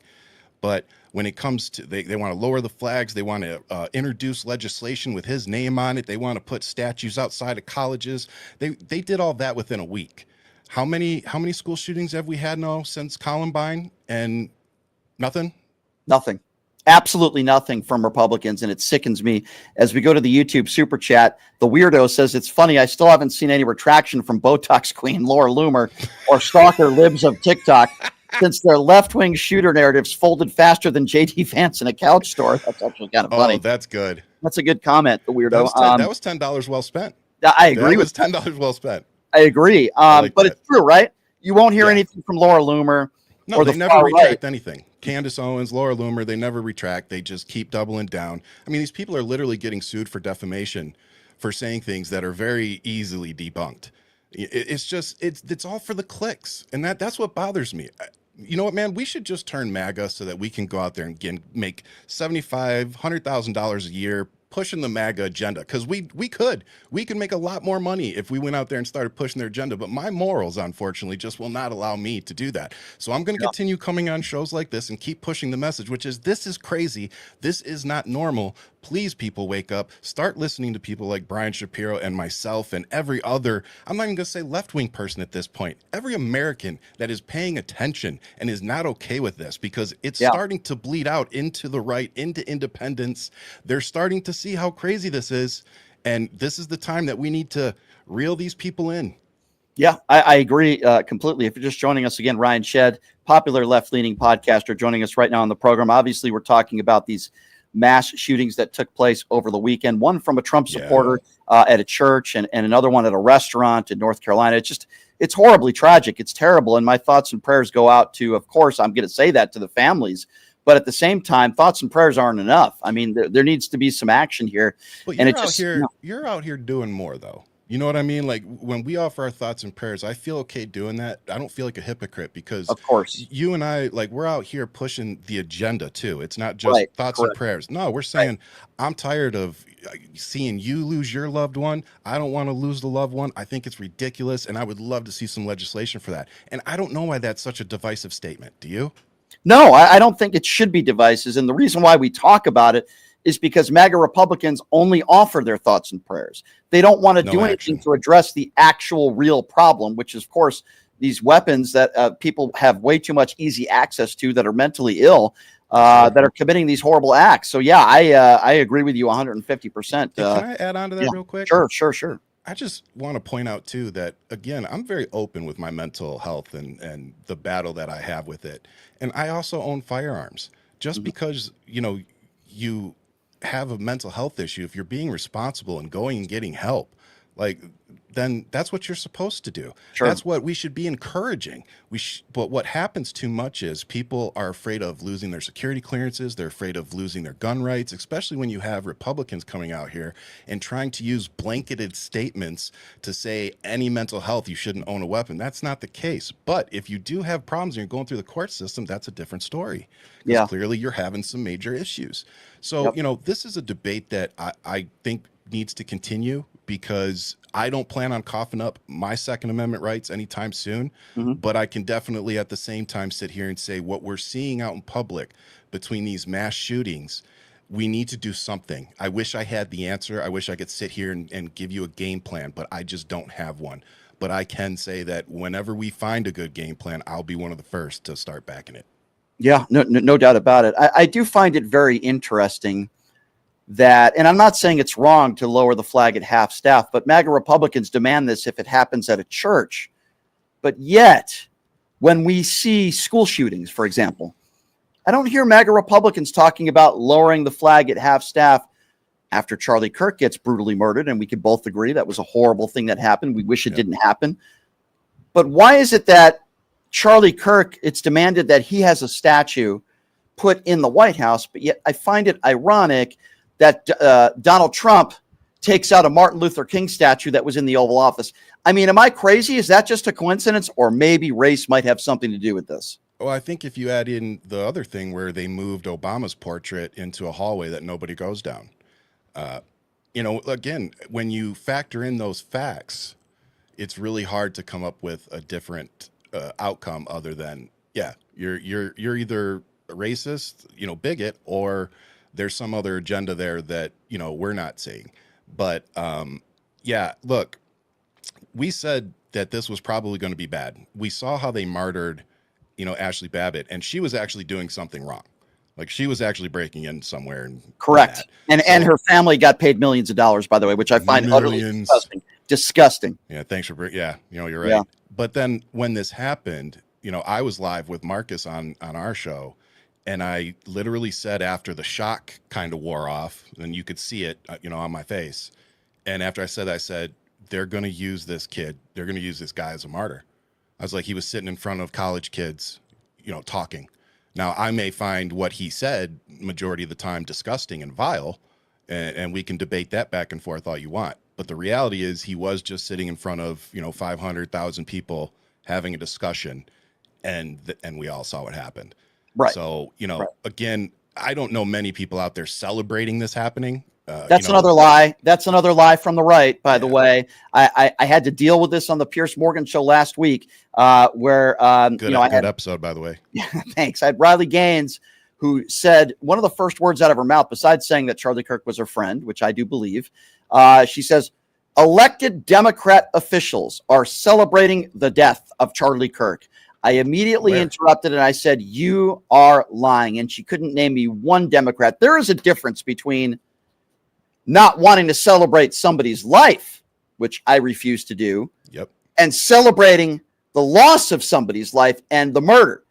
But when it comes to, they want to lower the flags, they want to introduce legislation with his name on it, they want to put statues outside of colleges. They did all that within a week. How many school shootings have we had now since Columbine? And nothing? Nothing. Absolutely nothing from Republicans, and it sickens me. As we go to the YouTube super chat, the weirdo says, it's funny, I still haven't seen any retraction from Botox Queen Laura Loomer or stalker libs of TikTok since their left-wing shooter narratives folded faster than J.D. Vance in a couch store. That's actually kind of funny. Oh, that's good. That's a good comment, the weirdo. That was $10 well spent. I agree. That was $10 well spent. I agree. But it's true, right? You won't hear anything from Laura Loomer. No, they never retract anything. Candace Owens, Laura Loomer, they never retract. They just keep doubling down. I mean, these people are literally getting sued for defamation for saying things that are very easily debunked. It's all for the clicks. And that's what bothers me. You know what, man? We should just turn MAGA so that we can go out there and make $75,000, $100,000 a year pushing the MAGA agenda, because we could make a lot more money if we went out there and started pushing their agenda. But my morals, unfortunately, just will not allow me to do that. So I'm going to continue coming on shows like this and keep pushing the message, which is, this is crazy. This is not normal. Please, people, wake up. Start listening to people like Brian Shapiro and myself and every other, I'm not even going to say left-wing person at this point, every American that is paying attention and is not okay with this, because it's starting to bleed out into the right, into independence. They're starting to see how crazy this is. And this is the time that we need to reel these people in. Yeah, I agree completely. If you're just joining us again, Ryan Shedd, popular left-leaning podcaster, joining us right now on the program. Obviously, we're talking about these mass shootings that took place over the weekend. One from a Trump supporter at a church, and another one at a restaurant in North Carolina. It's horribly tragic. It's terrible. And my thoughts and prayers go out to, of course, I'm going to say that, to the families. But at the same time, thoughts and prayers aren't enough. I mean, there needs to be some action here. But and you're out here doing more, though. You know what I mean? Like, when we offer our thoughts and prayers, I feel okay doing that. I don't feel like a hypocrite, because of course you and I, like, we're out here pushing the agenda too. It's not just thoughts and prayers. No, we're saying, I'm tired of seeing you lose your loved one. I don't want to lose the loved one. I think it's ridiculous, and I would love to see some legislation for that. And I don't know why that's such a divisive statement. Do you? No, I don't think it should be devices. And the reason why we talk about it is because MAGA Republicans only offer their thoughts and prayers. They don't want to do anything to address the actual real problem, which is, of course, these weapons that people have way too much easy access to, that are mentally ill, that are committing these horrible acts. So, yeah, I agree with you 150%. Can I add on to that real quick? Sure. I just want to point out, too, that, again, I'm very open with my mental health and the battle that I have with it. And I also own firearms. Just because, you have a mental health issue, if you're being responsible and going and getting help, then that's what you're supposed to do. Sure. That's what we should be encouraging. But what happens too much is people are afraid of losing their security clearances. They're afraid of losing their gun rights, especially when you have Republicans coming out here and trying to use blanketed statements to say any mental health, you shouldn't own a weapon. That's not the case. But if you do have problems and you're going through the court system, that's a different story. Because clearly you're having some major issues. So, this is a debate that I think needs to continue, because I don't plan on coughing up my Second Amendment rights anytime soon. But I can definitely at the same time sit here and say, what we're seeing out in public between these mass shootings, we need to do something. I wish I had the answer. I wish I could sit here and give you a game plan, but I just don't have one. But I can say that whenever we find a good game plan, I'll be one of the first to start backing it. Yeah, no doubt about it. I do find it very interesting that, and I'm not saying it's wrong to lower the flag at half staff, but MAGA Republicans demand this if it happens at a church. But yet, when we see school shootings, for example, I don't hear MAGA Republicans talking about lowering the flag at half staff after Charlie Kirk gets brutally murdered. And we can both agree that was a horrible thing that happened. We wish it didn't happen. But why is it that Charlie Kirk, it's demanded that he has a statue put in the White House, but yet I find it ironic that Donald Trump takes out a Martin Luther King statue that was in the Oval Office? I mean, am I crazy? Is that just a coincidence? Or maybe race might have something to do with this? Well, I think if you add in the other thing where they moved Obama's portrait into a hallway that nobody goes down, again, when you factor in those facts, it's really hard to come up with a different outcome other than, you're either a racist, bigot, or there's some other agenda there that, we're not seeing. But look, we said that this was probably going to be bad. We saw how they martyred, Ashley Babbitt, and she was actually doing something wrong. Like, she was actually breaking in somewhere. Correct. And her family got paid millions of dollars, by the way, which I find utterly disgusting. Yeah. Thanks for, you're right. Yeah. But then when this happened, I was live with Marcus on our show, and I literally said, after the shock kind of wore off, and you could see it, on my face. And after I said that, I said, they're going to use this kid. They're going to use this guy as a martyr. I was like, he was sitting in front of college kids, talking. Now, I may find what he said majority of the time disgusting and vile, and we can debate that back and forth all you want. But the reality is he was just sitting in front of, 500,000 people having a discussion, and we all saw what happened. Right. So, again, I don't know many people out there celebrating this happening. That's another lie. That's another lie from the right, by the way. I had to deal with this on the Piers Morgan show last week, where good episode, by the way. Yeah, thanks. I had Riley Gaines, who said one of the first words out of her mouth, besides saying that Charlie Kirk was her friend, which I do believe, she says, elected Democrat officials are celebrating the death of Charlie Kirk. I immediately interrupted and I said, you are lying. And she couldn't name me one Democrat. There is a difference between not wanting to celebrate somebody's life, which I refuse to do, and celebrating the loss of somebody's life and the murder.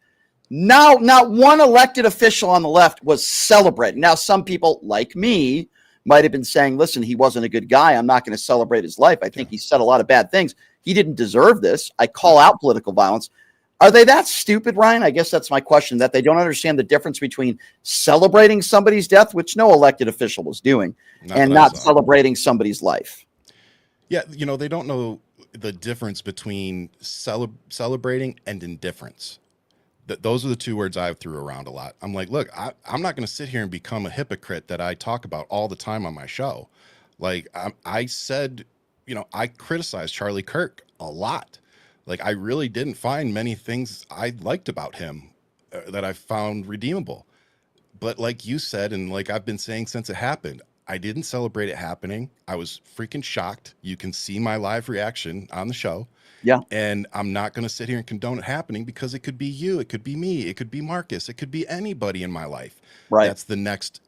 Now, not one elected official on the left was celebrating. Now, some people like me might have been saying, listen, he wasn't a good guy. I'm not going to celebrate his life. I think he said a lot of bad things. He didn't deserve this. I call out political violence. Are they that stupid, Ryan? I guess that's my question, that they don't understand the difference between celebrating somebody's death, which no elected official was doing, and not celebrating somebody's life. Yeah, they don't know the difference between celebrating and indifference. Those are the two words I threw around a lot. I'm like, look, I'm not going to sit here and become a hypocrite that I talk about all the time on my show. Like I said, I criticized Charlie Kirk a lot. Like, I really didn't find many things I liked about him that I found redeemable. But like you said, and like I've been saying since it happened, I didn't celebrate it happening. I was freaking shocked. You can see my live reaction on the show. Yeah. And I'm not going to sit here and condone it happening, because it could be you, it could be me, it could be Marcus, it could be anybody in my life. Right. That's the next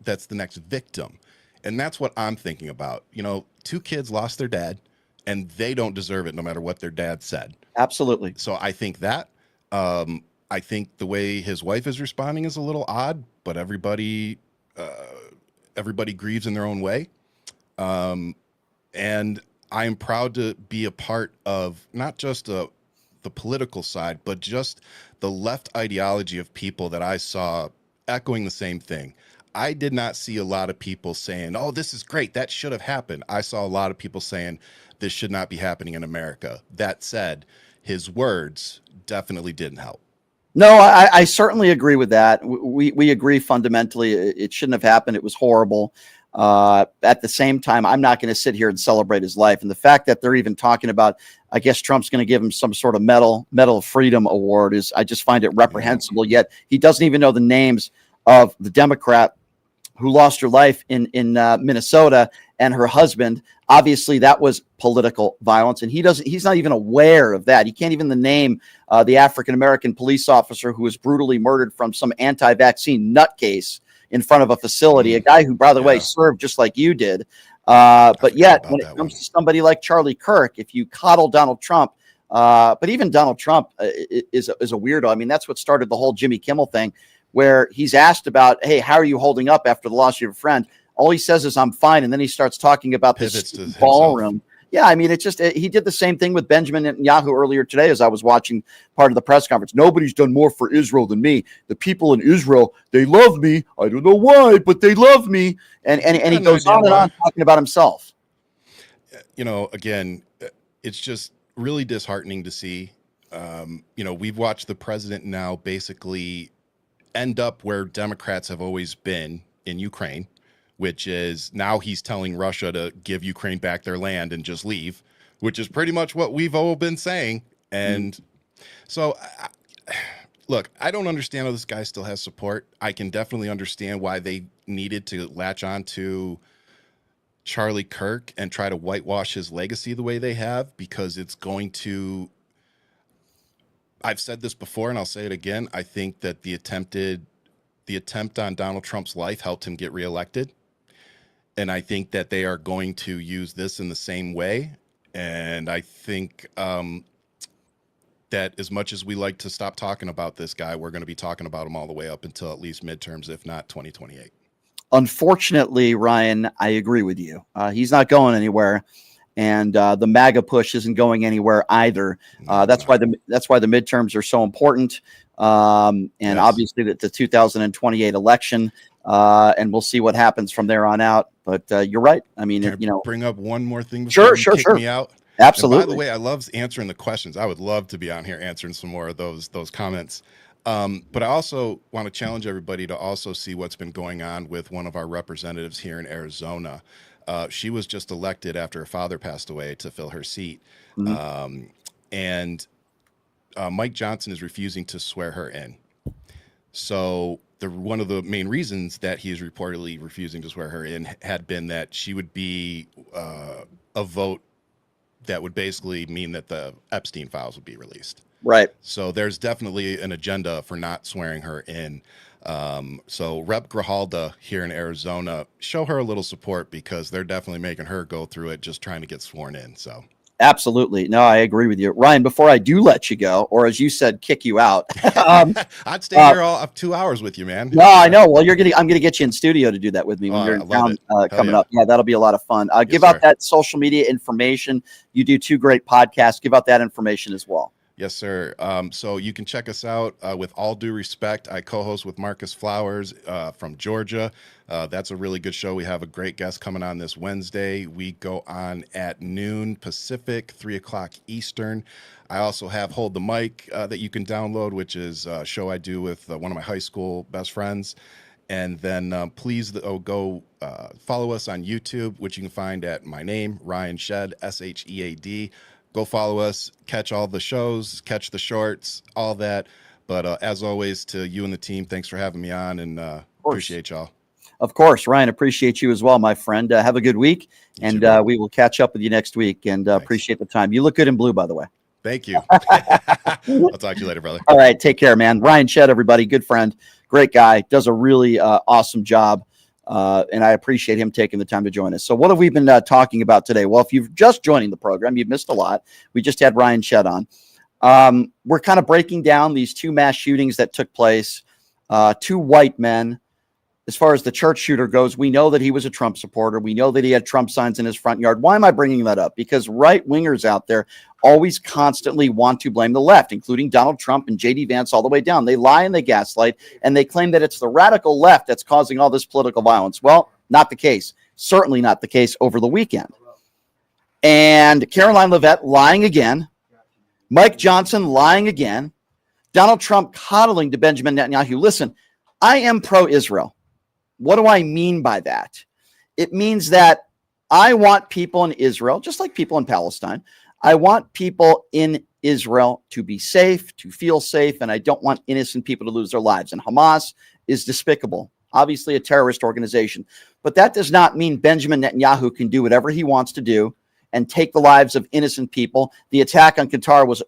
victim. And that's what I'm thinking about. 2 kids lost their dad, and they don't deserve it no matter what their dad said. Absolutely. So I think that, I think the way his wife is responding is a little odd, but everybody grieves in their own way. And I am proud to be a part of not just the political side, but just the left ideology of people that I saw echoing the same thing. I did not see a lot of people saying, oh, this is great, that should have happened. I saw a lot of people saying this should not be happening in America. That said, his words definitely didn't help. No, I certainly agree with that. We agree fundamentally. It shouldn't have happened. It was horrible. At the same time, I'm not going to sit here and celebrate his life. And the fact that they're even talking about, I guess Trump's going to give him some sort of Medal of Freedom award, I just find it reprehensible. Yet he doesn't even know the names of the Democrat who lost her life in Minnesota and her husband. Obviously, that was political violence, and he's not even aware of that. He can't even name the African-American police officer who was brutally murdered from some anti-vaccine nutcase in front of a facility, a guy who, by the way, served just like you did. But yet, when it comes to somebody like Charlie Kirk, if you coddle Donald Trump, but even Donald Trump is a weirdo. I mean, that's what started the whole Jimmy Kimmel thing, where he's asked about, hey, how are you holding up after the loss of your friend? All he says is, I'm fine. And then he starts talking about this ballroom. Yeah, I mean, he did the same thing with Benjamin Netanyahu earlier today as I was watching part of the press conference. Nobody's done more for Israel than me. The people in Israel, they love me. I don't know why, but they love me. And he goes on and on talking about himself. Again, it's just really disheartening to see. We've watched the president now basically end up where Democrats have always been in Ukraine, which is now he's telling Russia to give Ukraine back their land and just leave, which is pretty much what we've all been saying. And so, look, I don't understand how this guy still has support. I can definitely understand why they needed to latch on to Charlie Kirk and try to whitewash his legacy the way they have, because it's going to, I've said this before and I'll say it again, I think that the attempt on Donald Trump's life helped him get reelected. And I think that they are going to use this in the same way. And I think that as much as we like to stop talking about this guy, we're going to be talking about him all the way up until at least midterms, if not 2028. Unfortunately, Ryan, I agree with you. He's not going anywhere. And the MAGA push isn't going anywhere either. That's why the midterms are so important. And obviously the 2028 election, and we'll see what happens from there on out. But you're right. I mean, bring up one more thing before you kick me out. Absolutely. And by the way, I love answering the questions. I would love to be on here answering some more of those comments. But I also want to challenge everybody to also see what's been going on with one of our representatives here in Arizona. She was just elected after her father passed away to fill her seat. And Mike Johnson is refusing to swear her in. So one of the main reasons that he is reportedly refusing to swear her in had been that she would be a vote that would basically mean that the Epstein files would be released. Right. So there's definitely an agenda for not swearing her in. So Rep. Grijalda here in Arizona, show her a little support, because they're definitely making her go through it just trying to get sworn in. So Absolutely. No, I agree with you. Ryan, before I do let you go, or as you said, kick you out. I'd stay here all of 2 hours with you, man. No, I know. Well, I'm going to get you in studio to do that with me when you're in town coming up. Yeah, that'll be a lot of fun. Give out that social media information. You do 2 great podcasts. Give out that information as well. Yes, sir. So you can check us out. With all due respect, I co-host with Marcus Flowers from Georgia. That's a really good show. We have a great guest coming on this Wednesday. We go on at noon Pacific, 3 o'clock Eastern. I also have Hold the Mic that you can download, which is a show I do with one of my high school best friends. And then please go follow us on YouTube, which you can find at my name, Ryan Shedd, Shead. Go follow us, catch all the shows, catch the shorts, all that. But as always, to you and the team, thanks for having me on, and appreciate y'all. Of course, Ryan, appreciate you as well, my friend. Have a good week, and we will catch up with you next week, and appreciate the time. You look good in blue, by the way. Thank you. I'll talk to you later, brother. All right, take care, man. Ryan Shedd, everybody, good friend, great guy, does a really awesome job. And I appreciate him taking the time to join us. So what have we been talking about today? Well, if you've just joining the program, you've missed a lot. We just had Ryan Shedd on. We're kind of breaking down these 2 mass shootings that took place, 2 white men. As far as the church shooter goes, we know that he was a Trump supporter. We know that he had Trump signs in his front yard. Why am I bringing that up? Because right-wingers out there always constantly want to blame the left, including Donald Trump and J.D. Vance all the way down. They lie and they gaslight, and they claim that it's the radical left that's causing all this political violence. Well, not the case. Certainly not the case over the weekend. And Caroline Leavitt lying again. Mike Johnson lying again. Donald Trump coddling to Benjamin Netanyahu. Listen, I am pro-Israel. What do I mean by that? It means that I want people in Israel, just like people in Palestine, I want people in Israel to be safe, to feel safe, and I don't want innocent people to lose their lives. And Hamas is despicable, obviously a terrorist organization. But that does not mean Benjamin Netanyahu can do whatever he wants to do and take the lives of innocent people. The attack on Qatar was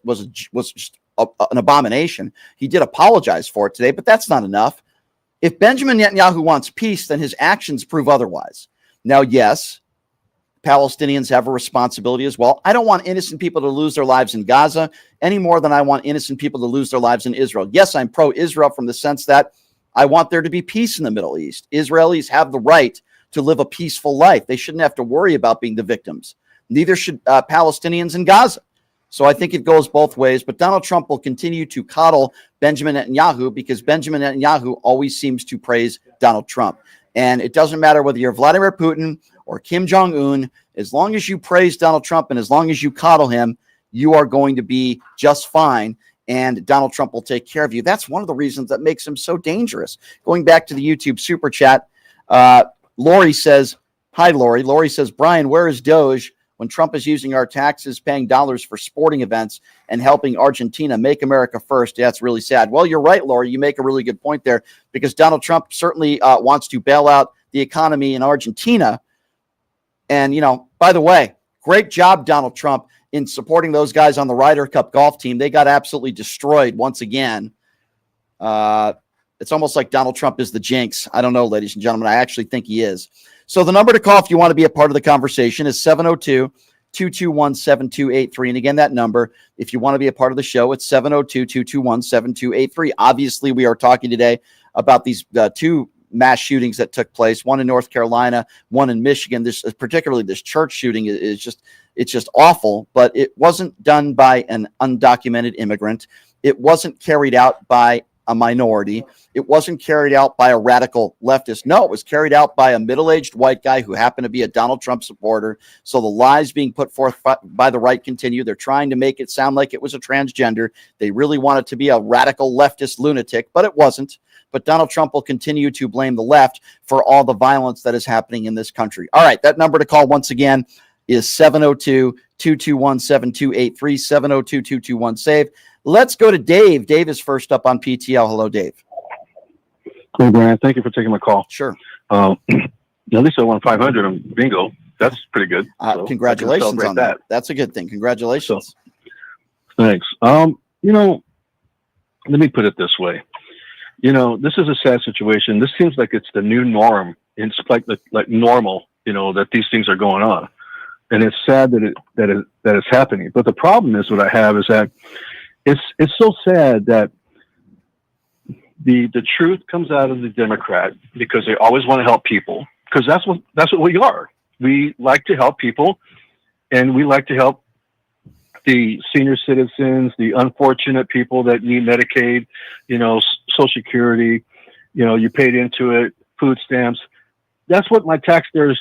just an abomination. He did apologize for it today, but that's not enough. If Benjamin Netanyahu wants peace, then his actions prove otherwise. Now, yes, Palestinians have a responsibility as well. I don't want innocent people to lose their lives in Gaza any more than I want innocent people to lose their lives in Israel. Yes, I'm pro-Israel from the sense that I want there to be peace in the Middle East. Israelis have the right to live a peaceful life. They shouldn't have to worry about being the victims. Neither should Palestinians in Gaza. So I think it goes both ways. But Donald Trump will continue to coddle Benjamin Netanyahu because Benjamin Netanyahu always seems to praise Donald Trump. And it doesn't matter whether you're Vladimir Putin or Kim Jong-un, as long as you praise Donald Trump and as long as you coddle him, you are going to be just fine. And Donald Trump will take care of you. That's one of the reasons that makes him so dangerous. Going back to the YouTube super chat, Lori says, hi, Lori. Lori says, Brian, where is Doge when Trump is using our taxes, paying dollars for sporting events and helping Argentina make America first? Yeah, it's really sad. Well, you're right, Lori. You make a really good point there because Donald Trump certainly wants to bail out the economy in Argentina. And, you know, by the way, great job, Donald Trump, in supporting those guys on the Ryder Cup golf team. They got absolutely destroyed once again. It's almost like Donald Trump is the jinx. I don't know, ladies and gentlemen. I actually think he is. So the number to call if you want to be a part of the conversation is 702-221-7283. And again, that number, if you want to be a part of the show, it's 702-221-7283. Obviously, we are talking today about these 2 mass shootings that took place, one in North Carolina, one in Michigan. Particularly this church shooting is just awful, but it wasn't done by an undocumented immigrant. It wasn't carried out by a minority. It wasn't carried out by a radical leftist. No, it was carried out by a middle-aged white guy who happened to be a Donald Trump supporter. So the lies being put forth by the right continue. They're trying to make it sound like it was a transgender. They really want it to be a radical leftist lunatic, but it wasn't. But Donald Trump will continue to blame the left for all the violence that is happening in this country. All right, that number to call once again is 702-221-7283, 702-221-SAVE. Let's go to Dave. Dave is first up on PTL. Hello, Dave. Hey, Brian. Thank you for taking my call. Sure. At least I won 500 on bingo. That's pretty good. So congratulations on that. That's a good thing. Congratulations. So, thanks. You know, let me put it this way. You know, this is a sad situation. This seems like it's the new norm. It's like normal, you know, that these things are going on. and it's sad that it's happening. But the problem is, what I have is that it's so sad that the truth comes out of the Democrat, because they always want to help people, because that's what we are. We like to help people, and we like to help the senior citizens, the unfortunate people that need Medicaid, Social Security, you paid into it, food stamps. That's what my taxpayer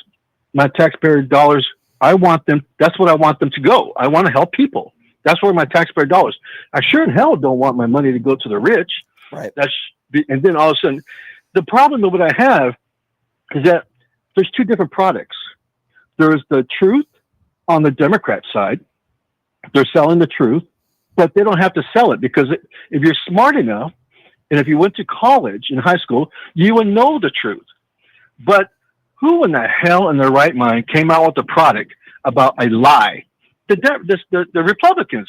dollars, that's what I want them to go. I want to help people. That's where my taxpayer dollars. I sure in hell don't want my money to go to the rich. Right. And then all of a sudden, the problem that what I have is that there's two different products. There's the truth on the Democrat side. They're selling the truth, but they don't have to sell it, because if you're smart enough, and if you went to college in high school, you would know the truth. But who in the hell in their right mind came out with a product about a lie? The Republicans.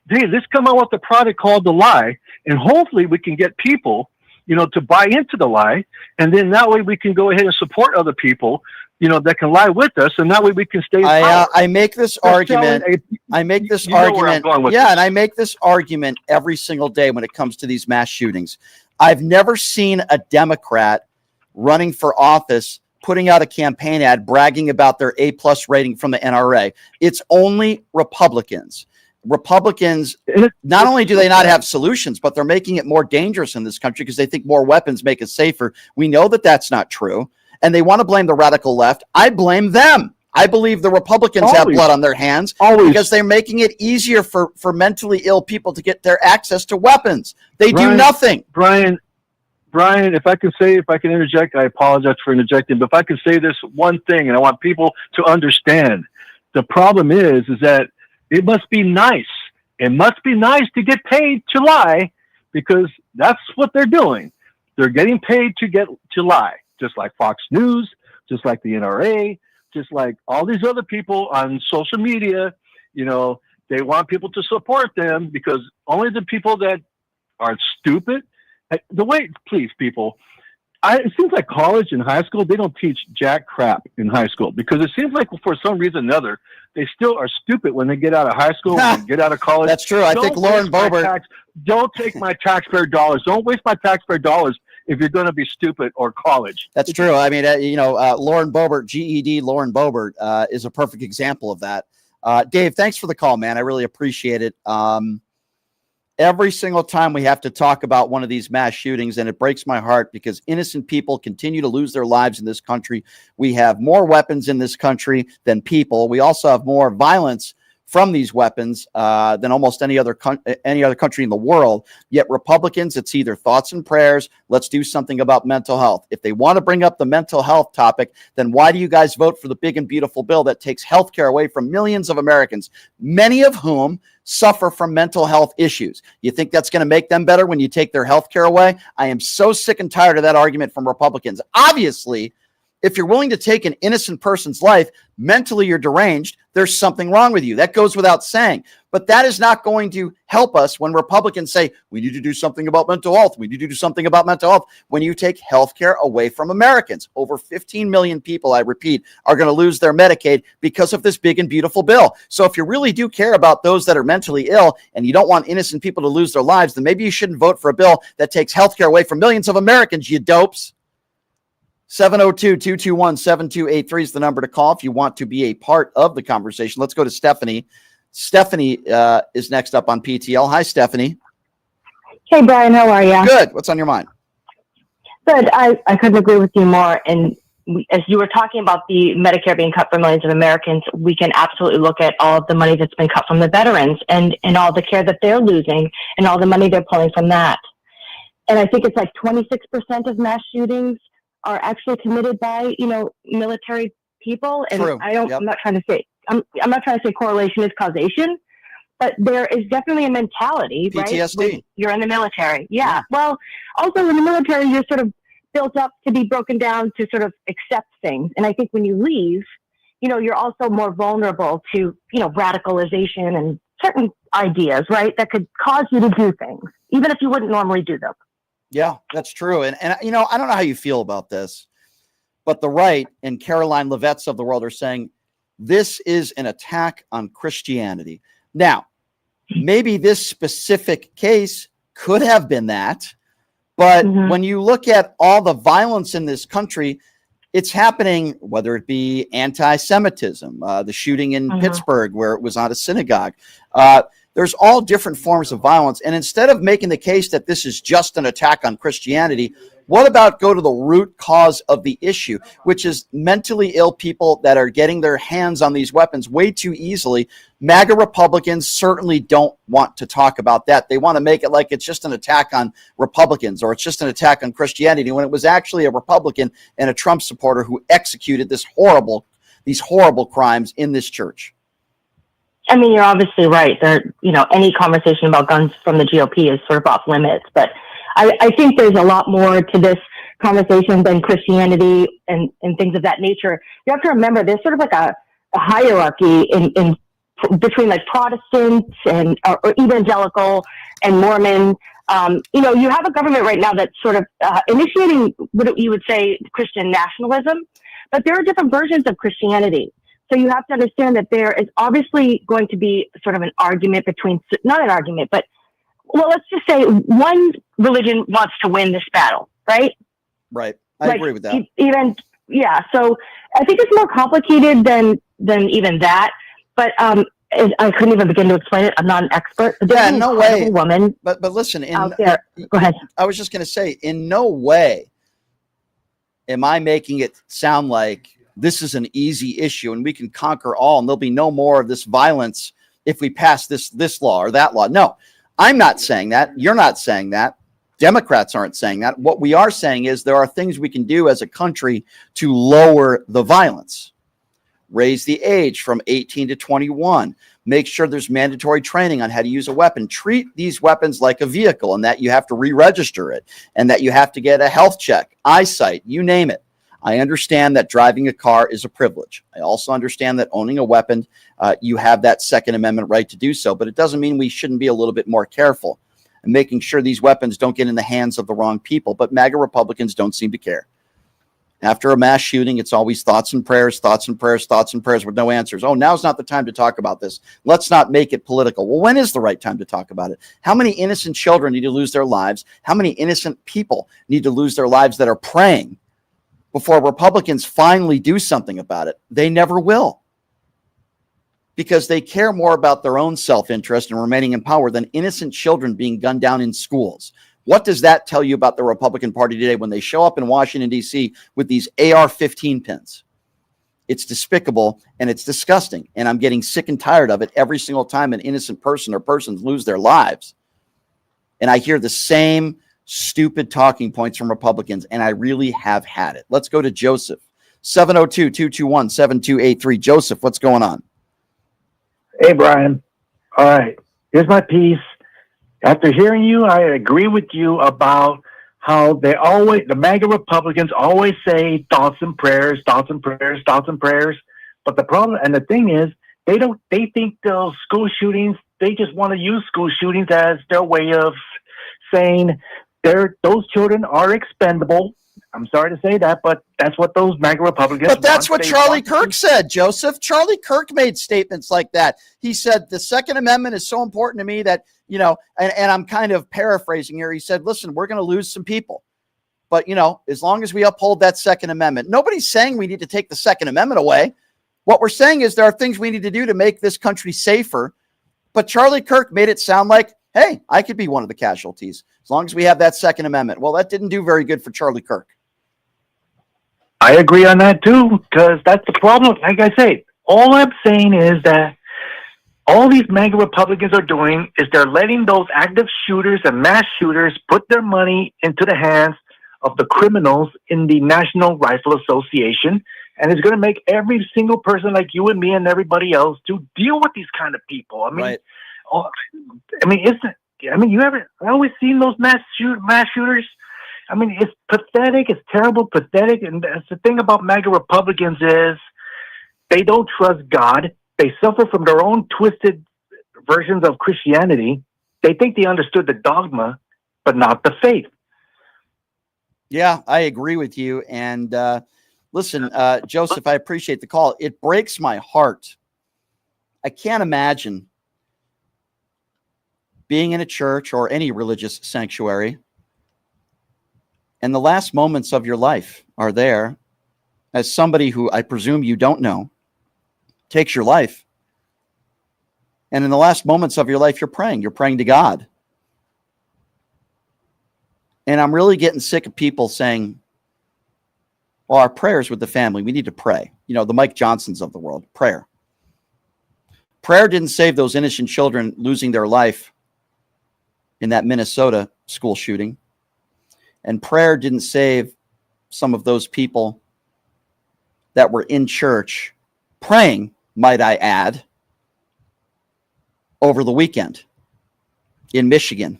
Let's come out with a product called the lie, and hopefully we can get people, to buy into the lie, and then that way we can go ahead and support other people, that can lie with us, and that way we can stay in power. I make this argument. I make this argument. Yeah, and I make this argument every single day when it comes to these mass shootings. I've never seen a Democrat running for office putting out a campaign ad bragging about their A+ rating from the NRA. It's only Republicans. Republicans, not only do they not have solutions, but they're making it more dangerous in this country because they think more weapons make it safer. We know that that's not true. And they want to blame the radical left. I blame them. I believe the Republicans have blood on their hands because they're making it easier for mentally ill people to get their access to weapons. They do nothing. Brian, if I can interject, I apologize for interjecting, but if I can say this one thing, and I want people to understand, the problem is that it must be nice. It must be nice to get paid to lie, because that's what they're doing. They're getting paid to lie, just like Fox News, just like the NRA, just like all these other people on social media. They want people to support them because only the people that are stupid. Please, people. It seems like college and high school, they don't teach jack crap in high school, because it seems like for some reason or another, they still are stupid when they get out of high school, and get out of college. That's true. I think Lauren Boebert. Don't take my taxpayer dollars. Don't waste my taxpayer dollars if you're going to be stupid or college. That's true. I mean, Lauren Boebert, GED Lauren Boebert, is a perfect example of that. Dave, thanks for the call, man. I really appreciate it. Every single time we have to talk about one of these mass shootings, and it breaks my heart because innocent people continue to lose their lives in this country. We have more weapons in this country than people. We also have more violence from these weapons than almost any other country in the world. Yet Republicans, it's either thoughts and prayers. Let's do something about mental health. If they want to bring up the mental health topic, then why do you guys vote for the big and beautiful bill that takes health care away from millions of Americans, many of whom suffer from mental health issues? You think that's going to make them better when you take their health care away? I am so sick and tired of that argument from Republicans. Obviously, if you're willing to take an innocent person's life, mentally you're deranged, there's something wrong with you. That goes without saying. But that is not going to help us when Republicans say, we need to do something about mental health. We need to do something about mental health. When you take health care away from Americans, over 15 million people, I repeat, are going to lose their Medicaid because of this big and beautiful bill. So if you really do care about those that are mentally ill and you don't want innocent people to lose their lives, then maybe you shouldn't vote for a bill that takes health care away from millions of Americans, you dopes. 702-221-7283 is the number to call if you want to be a part of the conversation. Let's go to Stephanie. Stephanie is next up on PTL. Hi, Stephanie. Hey, Brian. How are you? Good. What's on your mind? Good. I couldn't agree with you more. And as you were talking about the Medicare being cut for millions of Americans, we can absolutely look at all of the money that's been cut from the veterans and all the care that they're losing and all the money they're pulling from that. And I think it's like 26% of mass shootings are actually committed by, military people. And True. I'm not trying to say, I'm not trying to say correlation is causation, but there is definitely a mentality, PTSD. right? When you're in the military. Yeah. Well, also in the military, you're sort of built up to be broken down to sort of accept things. And I think when you leave, you're also more vulnerable to, radicalization and certain ideas, right? That could cause you to do things, even if you wouldn't normally do them. Yeah, that's true. And I don't know how you feel about this, but the right and Caroline Levetts of the world are saying This is an attack on Christianity. Now, maybe this specific case could have been that, but when you look at all the violence in this country, it's happening, whether it be anti-Semitism, the shooting in Pittsburgh where it was on a synagogue. There's all different forms of violence. And instead of making the case that this is just an attack on Christianity, what about go to the root cause of the issue, which is mentally ill people that are getting their hands on these weapons way too easily? MAGA Republicans certainly don't want to talk about that. They want to make it like it's just an attack on Republicans or it's just an attack on Christianity, when it was actually a Republican and a Trump supporter who executed these horrible crimes in this church. I mean, you're obviously right. Any conversation about guns from the GOP is sort of off limits, but I think there's a lot more to this conversation than Christianity and things of that nature. You have to remember there's sort of like a hierarchy in between like Protestants and or evangelical and Mormon. You have a government right now that's sort of initiating what you would say Christian nationalism, but there are different versions of Christianity. So you have to understand that there is obviously going to be sort of an argument between, not an argument, but let's just say one religion wants to win this battle, right? Right. I agree with that. So I think it's more complicated than even that. But I couldn't even begin to explain it. I'm not an expert. Yeah, no way. Woman, but listen, out there. Go ahead. I was just going to say, in no way am I making it sound like this is an easy issue and we can conquer all and there'll be no more of this violence if we pass this law or that law. No, I'm not saying that. You're not saying that. Democrats aren't saying that. What we are saying is there are things we can do as a country to lower the violence. Raise the age from 18 to 21. Make sure there's mandatory training on how to use a weapon. Treat these weapons like a vehicle and that you have to re-register it and that you have to get a health check, eyesight, you name it. I understand that driving a car is a privilege. I also understand that owning a weapon, you have that Second Amendment right to do so, but it doesn't mean we shouldn't be a little bit more careful and making sure these weapons don't get in the hands of the wrong people. But MAGA Republicans don't seem to care. After a mass shooting, it's always thoughts and prayers, thoughts and prayers, thoughts and prayers with no answers. Oh, now's not the time to talk about this. Let's not make it political. Well, when is the right time to talk about it? How many innocent children need to lose their lives? How many innocent people need to lose their lives that are praying before Republicans finally do something about it? They never will, because they care more about their own self-interest and remaining in power than innocent children being gunned down in schools. What does that tell you about the Republican Party today when they show up in Washington, D.C. with these AR-15 pins? It's despicable and it's disgusting. And I'm getting sick and tired of it every single time an innocent person or persons lose their lives. And I hear the same stupid talking points from Republicans, and I really have had it. Let's go to Joseph. 702-221-7283. Joseph, what's going on? Hey, Brian. All right. Here's my piece. After hearing you, I agree with you about how the MAGA Republicans always say thoughts and prayers, thoughts and prayers, thoughts and prayers. But the problem and the thing is, they think those school shootings, they just want to use school shootings as their way of saying those children are expendable. I'm sorry to say that, but that's what those MAGA Republicans But that's what Charlie Kirk said, Joseph. Charlie Kirk made statements like that. He said, the Second Amendment is so important to me that, and I'm kind of paraphrasing here. He said, listen, we're going to lose some people. But, as long as we uphold that Second Amendment, nobody's saying we need to take the Second Amendment away. What we're saying is there are things we need to do to make this country safer. But Charlie Kirk made it sound like, hey, I could be one of the casualties as long as we have that Second Amendment. Well, that didn't do very good for Charlie Kirk. I agree on that too, because that's the problem. Like I say, all I'm saying is that all these MAGA Republicans are doing is they're letting those active shooters and mass shooters put their money into the hands of the criminals in the National Rifle Association, and it's going to make every single person like you and me and everybody else to deal with these kind of people. I mean, I always seen those mass shooters. I mean, it's pathetic. It's terrible, pathetic. And that's the thing about MAGA Republicans is they don't trust God. They suffer from their own twisted versions of Christianity. They think they understood the dogma, but not the faith. Yeah, I agree with you. And, Listen, Joseph, I appreciate the call. It breaks my heart. I can't imagine being in a church or any religious sanctuary, and the last moments of your life are there as somebody who I presume you don't know takes your life. And in the last moments of your life, you're praying to God. And I'm really getting sick of people saying, well, our prayers with the family, we need to pray. You know, the Mike Johnsons of the world, prayer. Prayer didn't save those innocent children losing their life in that Minnesota school shooting. And prayer didn't save some of those people that were in church praying, might I add, over the weekend in Michigan.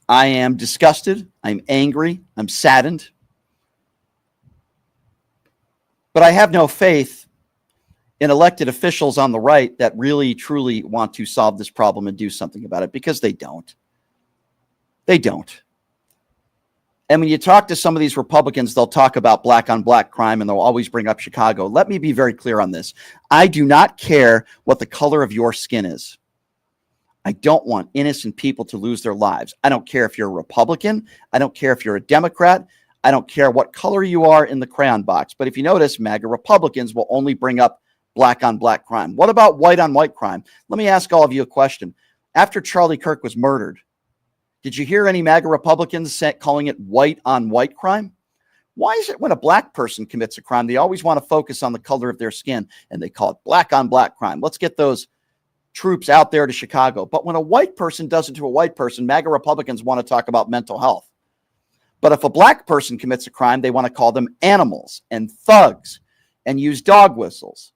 I am disgusted. I'm angry. I'm saddened. But I have no faith in elected officials on the right that really, truly want to solve this problem and do something about it, because they don't. They don't. And when you talk to some of these Republicans, they'll talk about black on black crime and they'll always bring up Chicago. Let me be very clear on this. I do not care what the color of your skin is. I don't want innocent people to lose their lives. I don't care if you're a Republican. I don't care if you're a Democrat. I don't care what color you are in the crayon box. But if you notice, MAGA Republicans will only bring up black on black crime. What about white on white crime? Let me ask all of you a question. After Charlie Kirk was murdered, did you hear any MAGA Republicans calling it white on white crime? Why is it when a black person commits a crime, they always want to focus on the color of their skin and they call it black on black crime? Let's get those troops out there to Chicago. But when a white person does it to a white person, MAGA Republicans want to talk about mental health. But if a black person commits a crime, they want to call them animals and thugs and use dog whistles.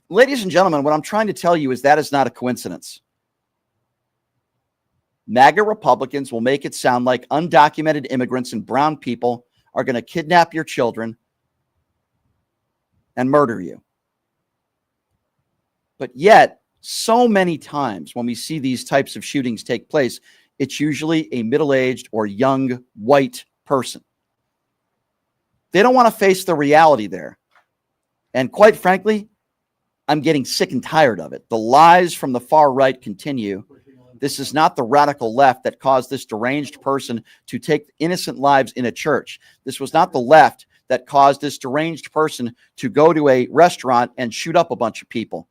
Ladies and gentlemen, what I'm trying to tell you is that is not a coincidence. MAGA Republicans will make it sound like undocumented immigrants and brown people are going to kidnap your children and murder you. But yet, so many times when we see these types of shootings take place, it's usually a middle-aged or young white person. They don't want to face the reality there. And quite frankly, I'm getting sick and tired of it. The lies from the far right continue. This is not the radical left that caused this deranged person to take innocent lives in a church. This was not the left that caused this deranged person to go to a restaurant and shoot up a bunch of people.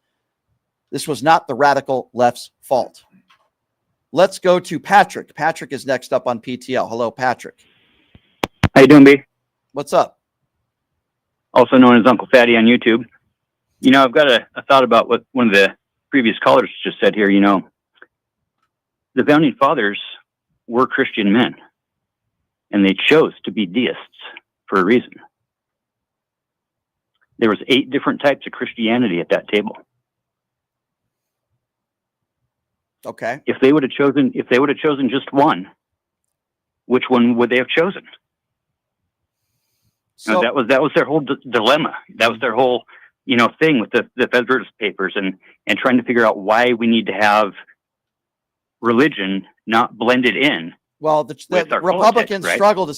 This was not the radical left's fault. Let's go to Patrick. Patrick is next up on PTL. Hello, Patrick. How you doing, B? What's up? Also known as Uncle Fatty on YouTube. You know, I've got a thought about what one of the previous callers just said here. You know, the founding fathers were Christian men, and they chose to be deists for a reason. There was 8 different types of Christianity at that table. Okay. If they would have chosen just one, which one would they have chosen? So that was their whole dilemma. That was their whole, thing with the Federalist Papers and trying to figure out why we need to have religion not blended in. Well, the Republicans struggle to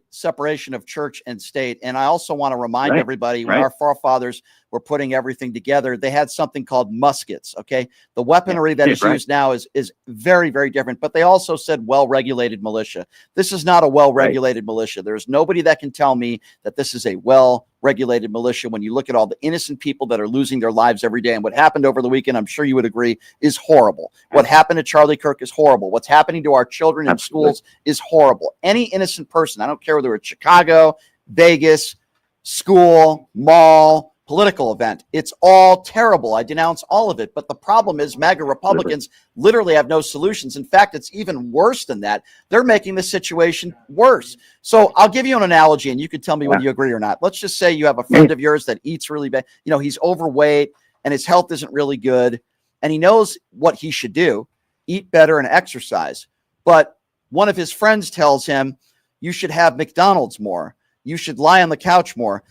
separation of church and state. And I also want to remind everybody, when our forefathers were putting everything together, they had something called muskets. Okay. The weaponry that is used now is very, very different, but they also said well-regulated militia. This is not a well-regulated militia. There's nobody that can tell me that this is a well-regulated militia when you look at all the innocent people that are losing their lives every day. And what happened over the weekend, I'm sure you would agree, is horrible. What happened to Charlie Kirk is horrible. What's happening to our children in schools is horrible. Any innocent person, I don't care whether it's Chicago, Vegas, school, mall, political event, it's all terrible. I denounce all of it. But the problem is MAGA Republicans literally have no solutions. In fact, it's even worse than that. They're making the situation worse. So I'll give you an analogy and you can tell me whether you agree or not. Let's just say you have a friend of yours that eats really bad. He's overweight and his health isn't really good. And he knows what he should do, eat better and exercise. But one of his friends tells him, you should have McDonald's more. You should lie on the couch more.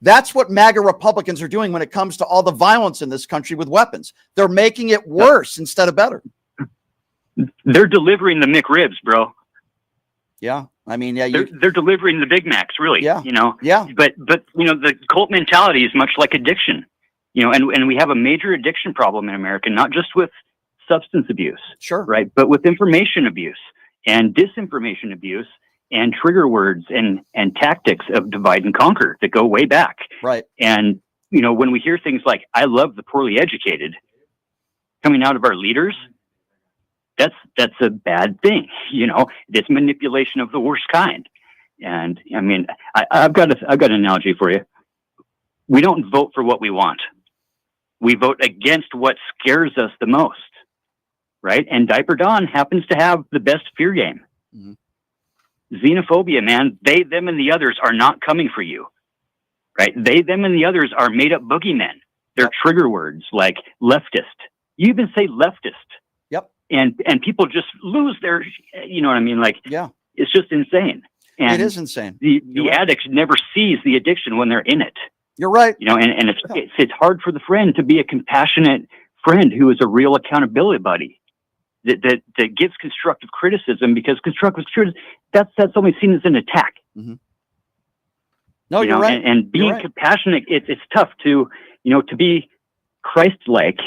That's what MAGA Republicans are doing when it comes to all the violence in this country with weapons. They're making it worse instead of better. They're delivering the McRibs, bro. Yeah. I mean, yeah, they're delivering the Big Macs, really. Yeah. Yeah. But the cult mentality is much like addiction. And we have a major addiction problem in America, not just with substance abuse, sure, right, but with information abuse and disinformation abuse and trigger words and tactics of divide and conquer that go way back. Right. And when we hear things like "I love the poorly educated" coming out of our leaders, that's a bad thing. It's manipulation of the worst kind. And I mean, I've got an analogy for you. We don't vote for what we want. We vote against what scares us the most, right? And Diaper Dawn happens to have the best fear game. Mm-hmm. Xenophobia, man, they, them, and the others are not coming for you, right? They, them, and the others are made up boogeymen. They're trigger words like leftist. You even say leftist. Yep. And people just lose their, you know what I mean? Like, yeah, it's just insane. And it is insane. The addict never sees the addiction when they're in it. You're right. And it's hard for the friend to be a compassionate friend who is a real accountability buddy that gives constructive criticism, because constructive criticism, that's only seen as an attack. Mm-hmm. No, you're right. And being compassionate, it's tough to be Christ-like.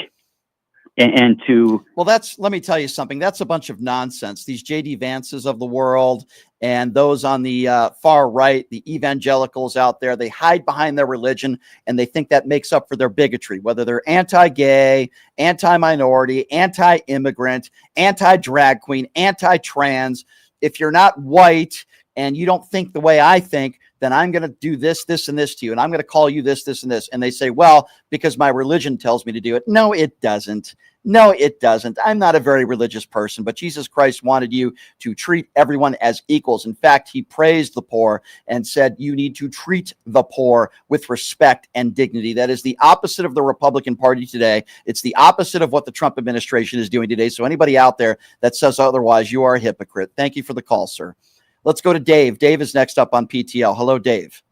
And to let me tell you something. That's a bunch of nonsense. These J.D. Vances of the world and those on the far right, the evangelicals out there, they hide behind their religion and they think that makes up for their bigotry, whether they're anti-gay, anti-minority, anti-immigrant, anti-drag queen, anti-trans. If you're not white and you don't think the way I think, then I'm going to do this, this, and this to you. And I'm going to call you this, this, and this. And they say, well, because my religion tells me to do it. No, it doesn't. No, it doesn't. I'm not a very religious person, but Jesus Christ wanted you to treat everyone as equals. In fact, he praised the poor and said you need to treat the poor with respect and dignity. That is the opposite of the Republican Party today. It's the opposite of what the Trump administration is doing today. So anybody out there that says otherwise, you are a hypocrite. Thank you for the call, sir. Let's go to Dave. Dave is next up on PTL. Hello, Dave.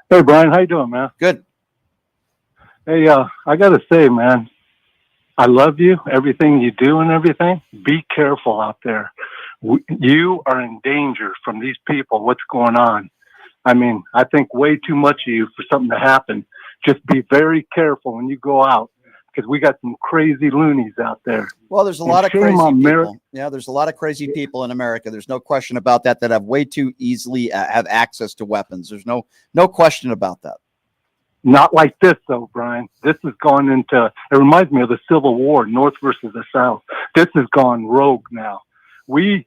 Hey, Brian. How you doing, man? Good. Hey, I got to say, man, I love you, everything you do and everything. Be careful out there. You are in danger from these people. What's going on? I mean, I think way too much of you for something to happen. Just be very careful when you go out, because we got some crazy loonies out there. Well, there's a lot of crazy people. Yeah, there's a lot of crazy people in America. There's no question about that have way too easily have access to weapons. There's no question about that. Not like this, though, Brian. This has gone into, it reminds me of the Civil War, North versus the South. This has gone rogue now. We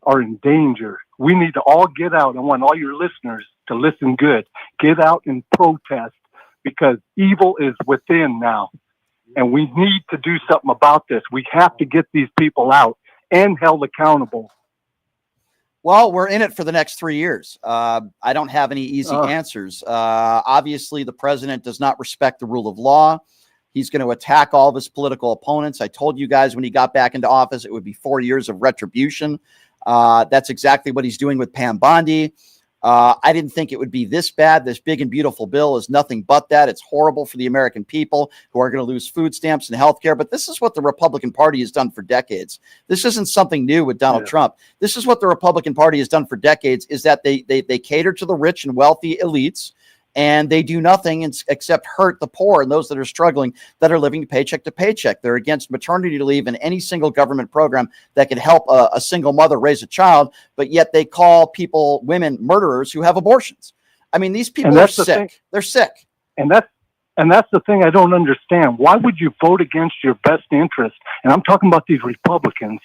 are in danger. We need to all get out. I want all your listeners to listen good. Get out and protest, because evil is within now. And we need to do something about this. We have to get these people out and held accountable. Well, we're in it for the next 3 years. I don't have any easy answers. Obviously, the president does not respect the rule of law. He's going to attack all of his political opponents. I told you guys when he got back into office, it would be 4 years of retribution. That's exactly what he's doing with Pam Bondi. I didn't think it would be this bad. This big and beautiful bill is nothing but that. It's horrible for the American people who are going to lose food stamps and health care. But this is what the Republican Party has done for decades. This isn't something new with Donald Trump. This is what the Republican Party has done for decades, is that they cater to the rich and wealthy elites, and they do nothing except hurt the poor and those that are struggling, that are living paycheck to paycheck. They're against maternity leave and any single government program that could help a single mother raise a child, but yet they call women murderers who have abortions. I mean, these people are sick. They're sick. And that's the thing I don't understand. Why would you vote against your best interest? And I'm talking about these Republicans.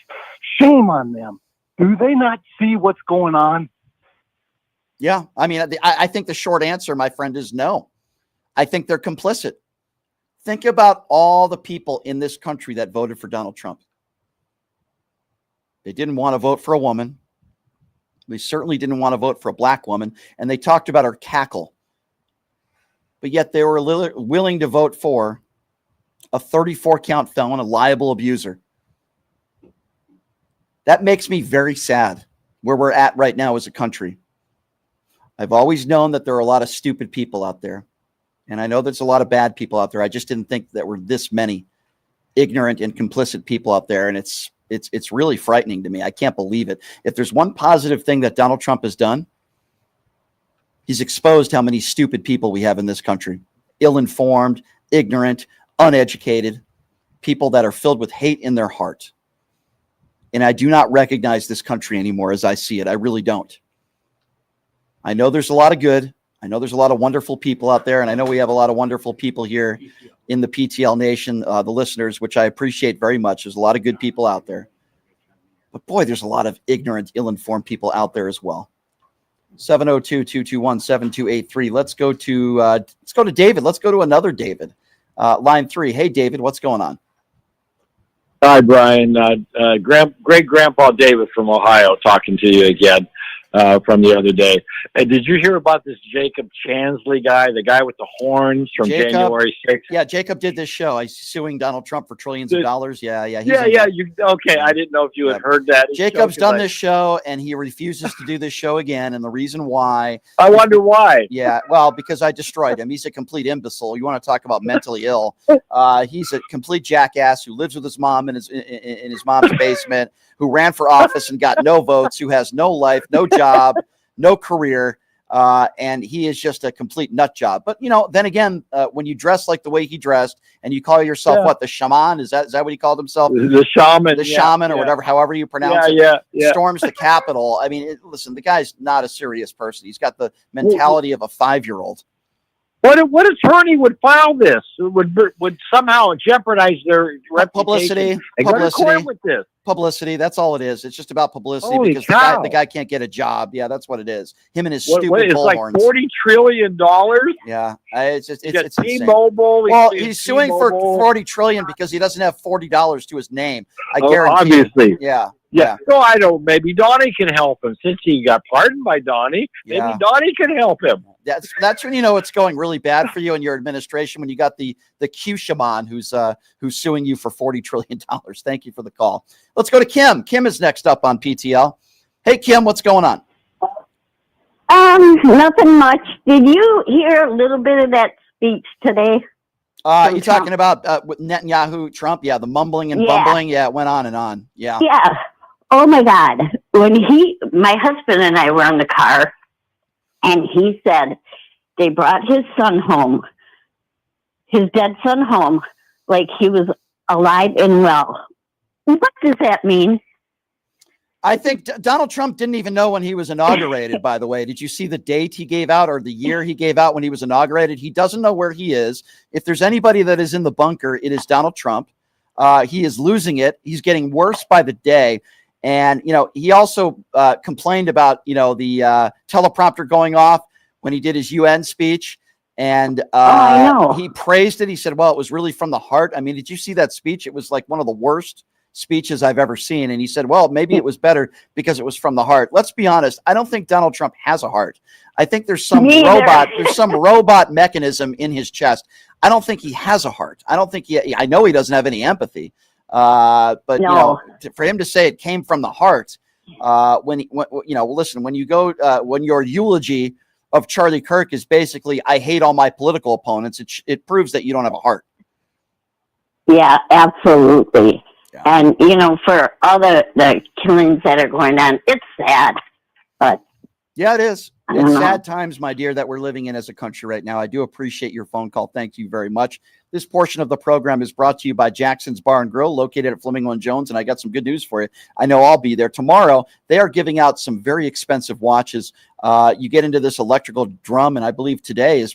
Shame on them. Do they not see what's going on? Yeah, I mean, I think the short answer, my friend, is no. I think they're complicit. Think about all the people in this country that voted for Donald Trump. They didn't want to vote for a woman. They certainly didn't want to vote for a black woman. And they talked about her cackle. But yet they were willing to vote for a 34-count felon, a liable abuser. That makes me very sad where we're at right now as a country. I've always known that there are a lot of stupid people out there. And I know there's a lot of bad people out there. I just didn't think that were this many ignorant and complicit people out there. And it's It's really frightening to me. I can't believe it. If there's one positive thing that Donald Trump has done, he's exposed how many stupid people we have in this country. Ill-informed, ignorant, uneducated, people that are filled with hate in their heart. And I do not recognize this country anymore as I see it. I really don't. I know there's a lot of good. I know there's a lot of wonderful people out there, and I know we have a lot of wonderful people here in the PTL Nation, the listeners, which I appreciate very much. There's a lot of good people out there. But boy, there's a lot of ignorant, ill-informed people out there as well. 702-221-7283. Let's go to David. Let's go to another David. Line 3. Hey, David, what's going on? Hi, Brian. Great-grandpa David from Ohio talking to you again from the other day. Did you hear about this Jacob Chansley guy, the guy with the horns from January 6th? Yeah, Jacob did this show. He's suing Donald Trump for trillions of dollars. Yeah. Okay, I didn't know if you had heard that. Jacob's done this show, and he refuses to do this show again. And the reason why... I wonder why. Yeah, well, because I destroyed him. He's a complete imbecile. You want to talk about mentally ill. He's a complete jackass who lives with his mom in his mom's basement, who ran for office and got no votes, who has no life, no job, no career, and he is just a complete nut job. But, then again, when you dress like the way he dressed and you call yourself, what, the shaman? Is that what he called himself? The shaman. The shaman or whatever, however you pronounce it. Yeah. Storms the Capitol. I mean, listen, the guy's not a serious person. He's got the mentality of a 5-year-old. What attorney would file this? Would somehow jeopardize their reputation? Publicity. That's all it is. It's just about publicity. Holy because cow. the guy can't get a job. Yeah, that's what it is. Him and his stupid it's like bullhorns. $40 trillion. Yeah, it's insane. T-Mobile. Well, he's suing for $40 trillion because he doesn't have $40 to his name. I guarantee. Obviously. Yeah. So I don't. Maybe Donnie can help him since he got pardoned by Donnie. Maybe Donnie can help him. That's when you know it's going really bad for you and your administration, when you got the Q shaman who's suing you for $40 trillion. Thank you for the call. Let's go to Kim. Kim is next up on PTL. Hey, Kim, what's going on? Nothing much. Did you hear a little bit of that speech today? You talking about with Netanyahu, Trump? Yeah, the mumbling and bumbling. Yeah, it went on and on. Yeah. Yeah. Oh my God. When my husband and I were in the car, and he said they brought his son home, his dead son home, like he was alive and well. What does that mean? I think Donald Trump didn't even know when he was inaugurated, by the way. Did you see the date he gave out or the year he gave out when he was inaugurated? He doesn't know where he is. If there's anybody that is in the bunker, it is Donald Trump. He is losing it. He's getting worse by the day. And, he also complained about, the teleprompter going off when he did his UN speech. And he praised it. He said, well, it was really from the heart. I mean, did you see that speech? It was like one of the worst speeches I've ever seen. And he said, well, maybe it was better because it was from the heart. Let's be honest. I don't think Donald Trump has a heart. I think there's some robot mechanism in his chest. I don't think he has a heart. I don't think I know he doesn't have any empathy. But for him to say it came from the heart, listen, when you go, when your eulogy of Charlie Kirk is basically, I hate all my political opponents, it proves that you don't have a heart. Yeah, absolutely. Yeah. And, for all the killings that are going on, it's sad, but. Yeah, it is. It's sad times, my dear, that we're living in as a country right now. I do appreciate your phone call. Thank you very much. This portion of the program is brought to you by Jackson's Bar and Grill, located at Flamingo and Jones. And I got some good news for you. I know I'll be there tomorrow. They are giving out some very expensive watches. You get into this electrical drum, and I believe today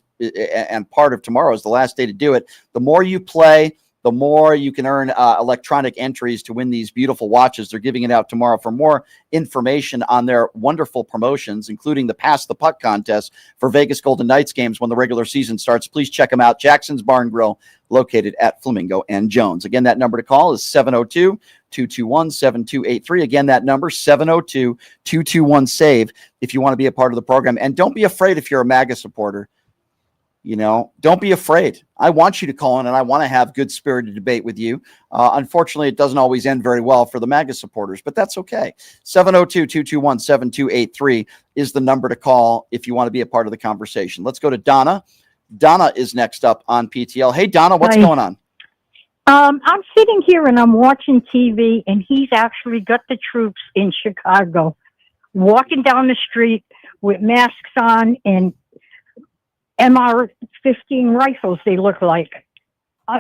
and part of tomorrow is the last day to do it. The more you play, the more you can earn electronic entries to win these beautiful watches. They're giving it out tomorrow. For more information on their wonderful promotions, including the Pass the Puck contest for Vegas Golden Knights games when the regular season starts, please check them out. Jackson's Bar and Grill, located at Flamingo and Jones. Again, that number to call is 702-221-7283. Again, that number, 702-221-SAVE, if you want to be a part of the program. And don't be afraid if you're a MAGA supporter. Don't be afraid. I want you to call in, and I want to have good spirited debate with you. Unfortunately, it doesn't always end very well for the MAGA supporters, but that's okay. 702-221-7283 is the number to call if you want to be a part of the conversation. Let's go to Donna. Donna is next up on PTL. Hey, Donna, what's going on? I'm sitting here and I'm watching TV, and he's actually got the troops in Chicago walking down the street with masks on and MR-15 rifles, they look like.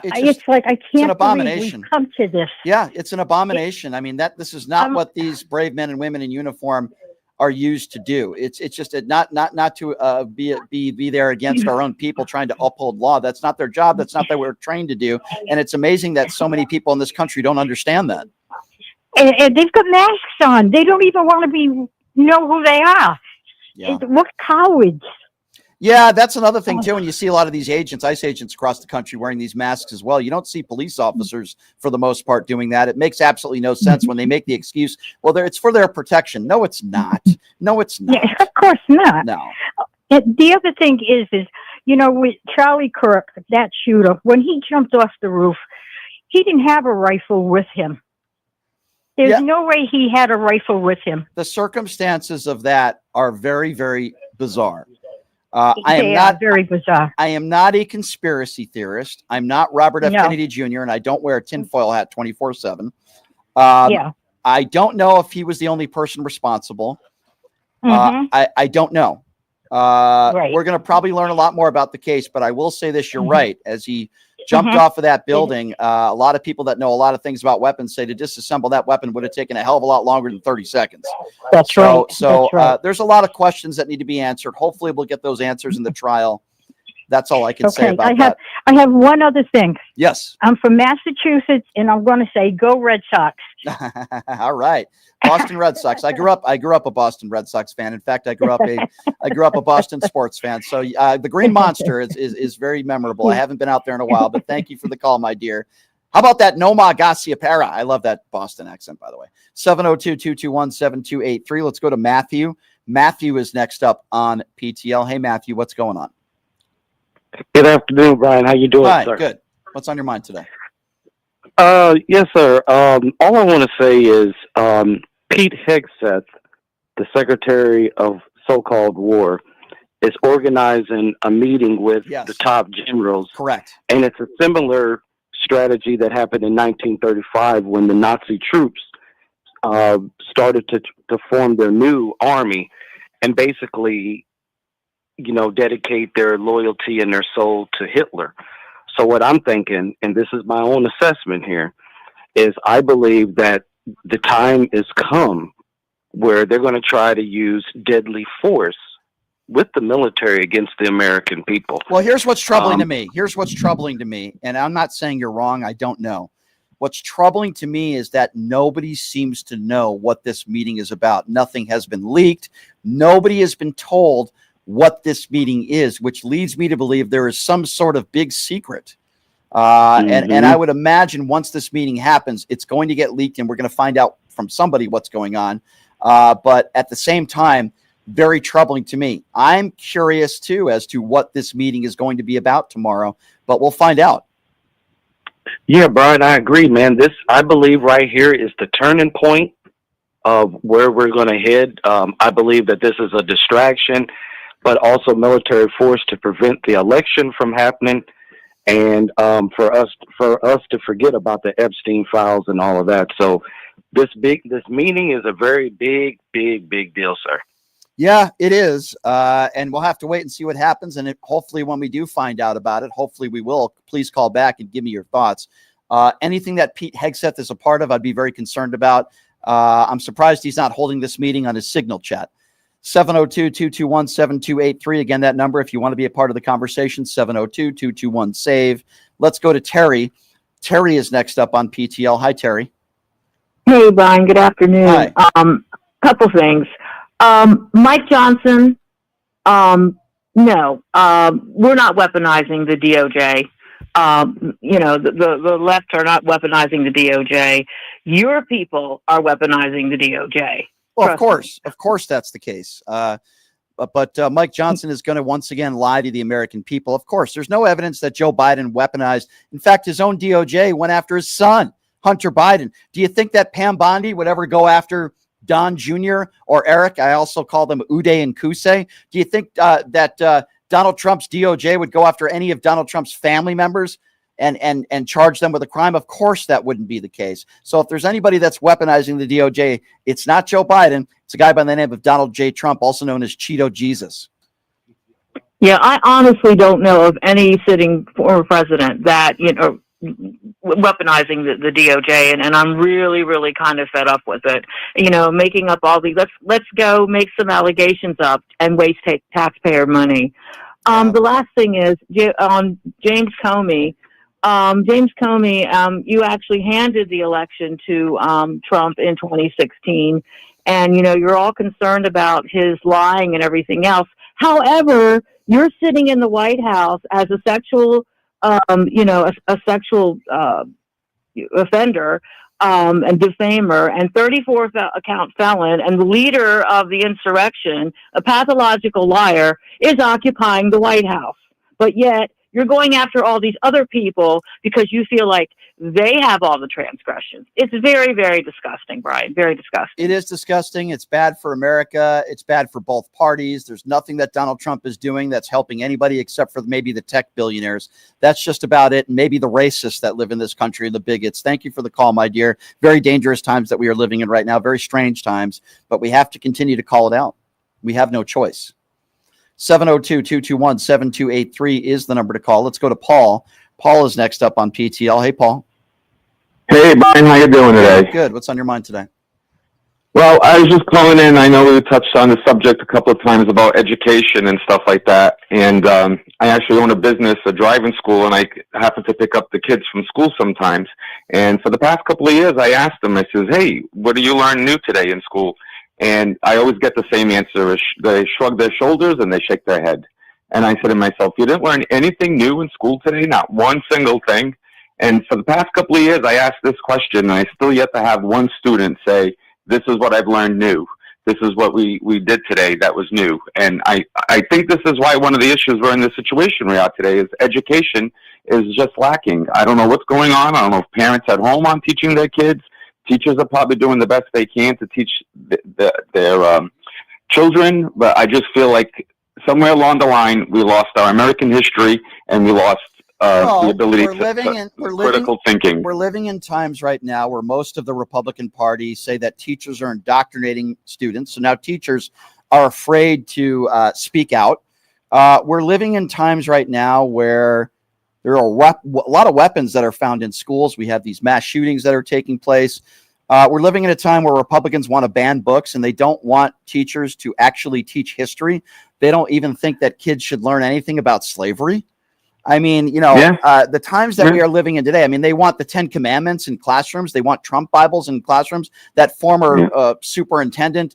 It's like, I can't believe we've come to this. Yeah, it's an abomination. I mean, this is not what these brave men and women in uniform are used to do. It's just not to be there against our own people trying to uphold law. That's not their job. That's not what we're trained to do. And it's amazing that so many people in this country don't understand that. And they've got masks on. They don't even want to know who they are. Yeah. What cowards. Yeah, that's another thing too. When you see a lot of these agents, ICE agents across the country wearing these masks as well, you don't see police officers for the most part doing that. It makes absolutely no sense when they make the excuse, well, it's for their protection. No, it's not. No, it's not. Yeah, of course not. No. The other thing is, with Charlie Kirk, that shooter, when he jumped off the roof, he didn't have a rifle with him. There's no way he had a rifle with him. The circumstances of that are very, very bizarre. They are very bizarre. I am not a conspiracy theorist. I'm not Robert F. Kennedy Jr., and I don't wear a tinfoil hat 24/7. I don't know if he was the only person responsible. I don't know. We're going to probably learn a lot more about the case, but I will say this. You're right. As he jumped off of that building, a lot of people that know a lot of things about weapons say to disassemble that weapon would have taken a hell of a lot longer than 30 seconds. That's right. So That's right. there's a lot of questions that need to be answered. Hopefully we'll get those answers in the trial. That's all I can say about that. I have one other thing. Yes. I'm from Massachusetts, and I'm going to say, go Red Sox. All right. Boston Red Sox. I grew up a Boston Red Sox fan. In fact, I grew up a Boston sports fan. So the Green Monster is very memorable. I haven't been out there in a while, but thank you for the call, my dear. How about that Noma Garcia Para? I love that Boston accent, by the way. 702-221-7283. Let's go to Matthew. Matthew is next up on PTL. Hey, Matthew, what's going on? Good afternoon, Brian. How you doing, Hi, sir? good. What's on your mind today? Yes, sir. All I want to say is Pete Hegseth, the Secretary of so-called War, is organizing a meeting with the top generals. Correct. And it's a similar strategy that happened in 1935 when the Nazi troops started to form their new army and basically, dedicate their loyalty and their soul to Hitler. So what I'm thinking, and this is my own assessment here, is I believe that the time has come where they're going to try to use deadly force with the military against the American people. Well, here's what's troubling to me. And I'm not saying you're wrong. I don't know. What's troubling to me is that nobody seems to know what this meeting is about. Nothing has been leaked. Nobody has been told what this meeting is, which leads me to believe there is some sort of big secret. And I would imagine once this meeting happens, it's going to get leaked and we're going to find out from somebody what's going on. But at the same time, very troubling to me. I'm curious too as to what this meeting is going to be about tomorrow, but we'll find out. Yeah, Brian, I agree, man. This, I believe right here is the turning point of where we're going to head. I believe that this is a distraction, but also military force to prevent the election from happening, and for us to forget about the Epstein files and all of that. So this meeting is a very big deal, sir. Yeah, it is. And we'll have to wait and see what happens. And hopefully when we do find out about it, hopefully we will, please call back and give me your thoughts. Anything that Pete Hegseth is a part of, I'd be very concerned about. I'm surprised he's not holding this meeting on his Signal chat. 702-221-7283. Again, that number, if you want to be a part of the conversation, 702-221-SAVE. Let's go to Terry. Terry is next up on PTL. Hi, Terry. Hey, Brian. Good afternoon. Hi. Couple things. Mike Johnson, no, we're not weaponizing the DOJ. The left are not weaponizing the DOJ. Your people are weaponizing the DOJ. Well, of course that's the case. But Mike Johnson is going to once again lie to the American people. Of course, there's no evidence that Joe Biden weaponized. In fact, his own DOJ went after his son, Hunter Biden. Do you think that Pam Bondi would ever go after Don Jr. or Eric? I also call them Uday and Kusei. Do you think that Donald Trump's DOJ would go after any of Donald Trump's family members? and charge them with a crime? Of course that wouldn't be the case. So if there's anybody that's weaponizing the DOJ, it's not Joe Biden. It's a guy by the name of Donald J. Trump, also known as Cheeto Jesus. Yeah, I honestly don't know of any sitting former president that, weaponizing the DOJ, and I'm really, really kind of fed up with it. Making up all these, let's go make some allegations up and waste taxpayer money. The last thing is on James Comey. James Comey, you actually handed the election to Trump in 2016, and you're all concerned about his lying and everything else. However, you're sitting in the White House as a sexual, a sexual offender and defamer and 34-count felon, and the leader of the insurrection, a pathological liar, is occupying the White House. But yet, you're going after all these other people because you feel like they have all the transgressions. It's very, very disgusting, Brian. Very disgusting. It is disgusting. It's bad for America. It's bad for both parties. There's nothing that Donald Trump is doing that's helping anybody except for maybe the tech billionaires. That's just about it. And maybe the racists that live in this country and the bigots. Thank you for the call, my dear. Very dangerous times that we are living in right now. Very strange times, but we have to continue to call it out. We have no choice. 702-221-7283 is the number to call. Let's go to Paul. Paul is next up on PTL. Hey, Paul. Hey, Brian, how you doing today? Good. What's on your mind today? Well, I was just calling in. I know we touched on the subject a couple of times about education and stuff like that. And I actually own a business, a driving school, and I happen to pick up the kids from school sometimes. And for the past couple of years, I asked them, I says, hey, what do you learn new today in school? And I always get the same answer. They shrug their shoulders and they shake their head. And I said to myself, you didn't learn anything new in school today? Not one single thing? And for the past couple of years, I asked this question, and I still yet to have one student say, this is what I've learned new. This is what we did today that was new. And I think this is why one of the issues we're in the situation we are today is education is just lacking. I don't know what's going on. I don't know if parents at home aren't teaching their kids. Teachers are probably doing the best they can to teach their children, but I just feel like somewhere along the line we lost our American history and we lost the ability to critical thinking. We're living in times right now where most of the Republican Party say that teachers are indoctrinating students. So now teachers are afraid to speak out. We're living in times right now where there are a lot of weapons that are found in schools. We have these mass shootings that are taking place. We're living in a time where Republicans want to ban books, and they don't want teachers to actually teach history. They don't even think that kids should learn anything about slavery. I mean, the times that we are living in today, I mean, they want the 10 Commandments in classrooms. They want Trump Bibles in classrooms. That former superintendent,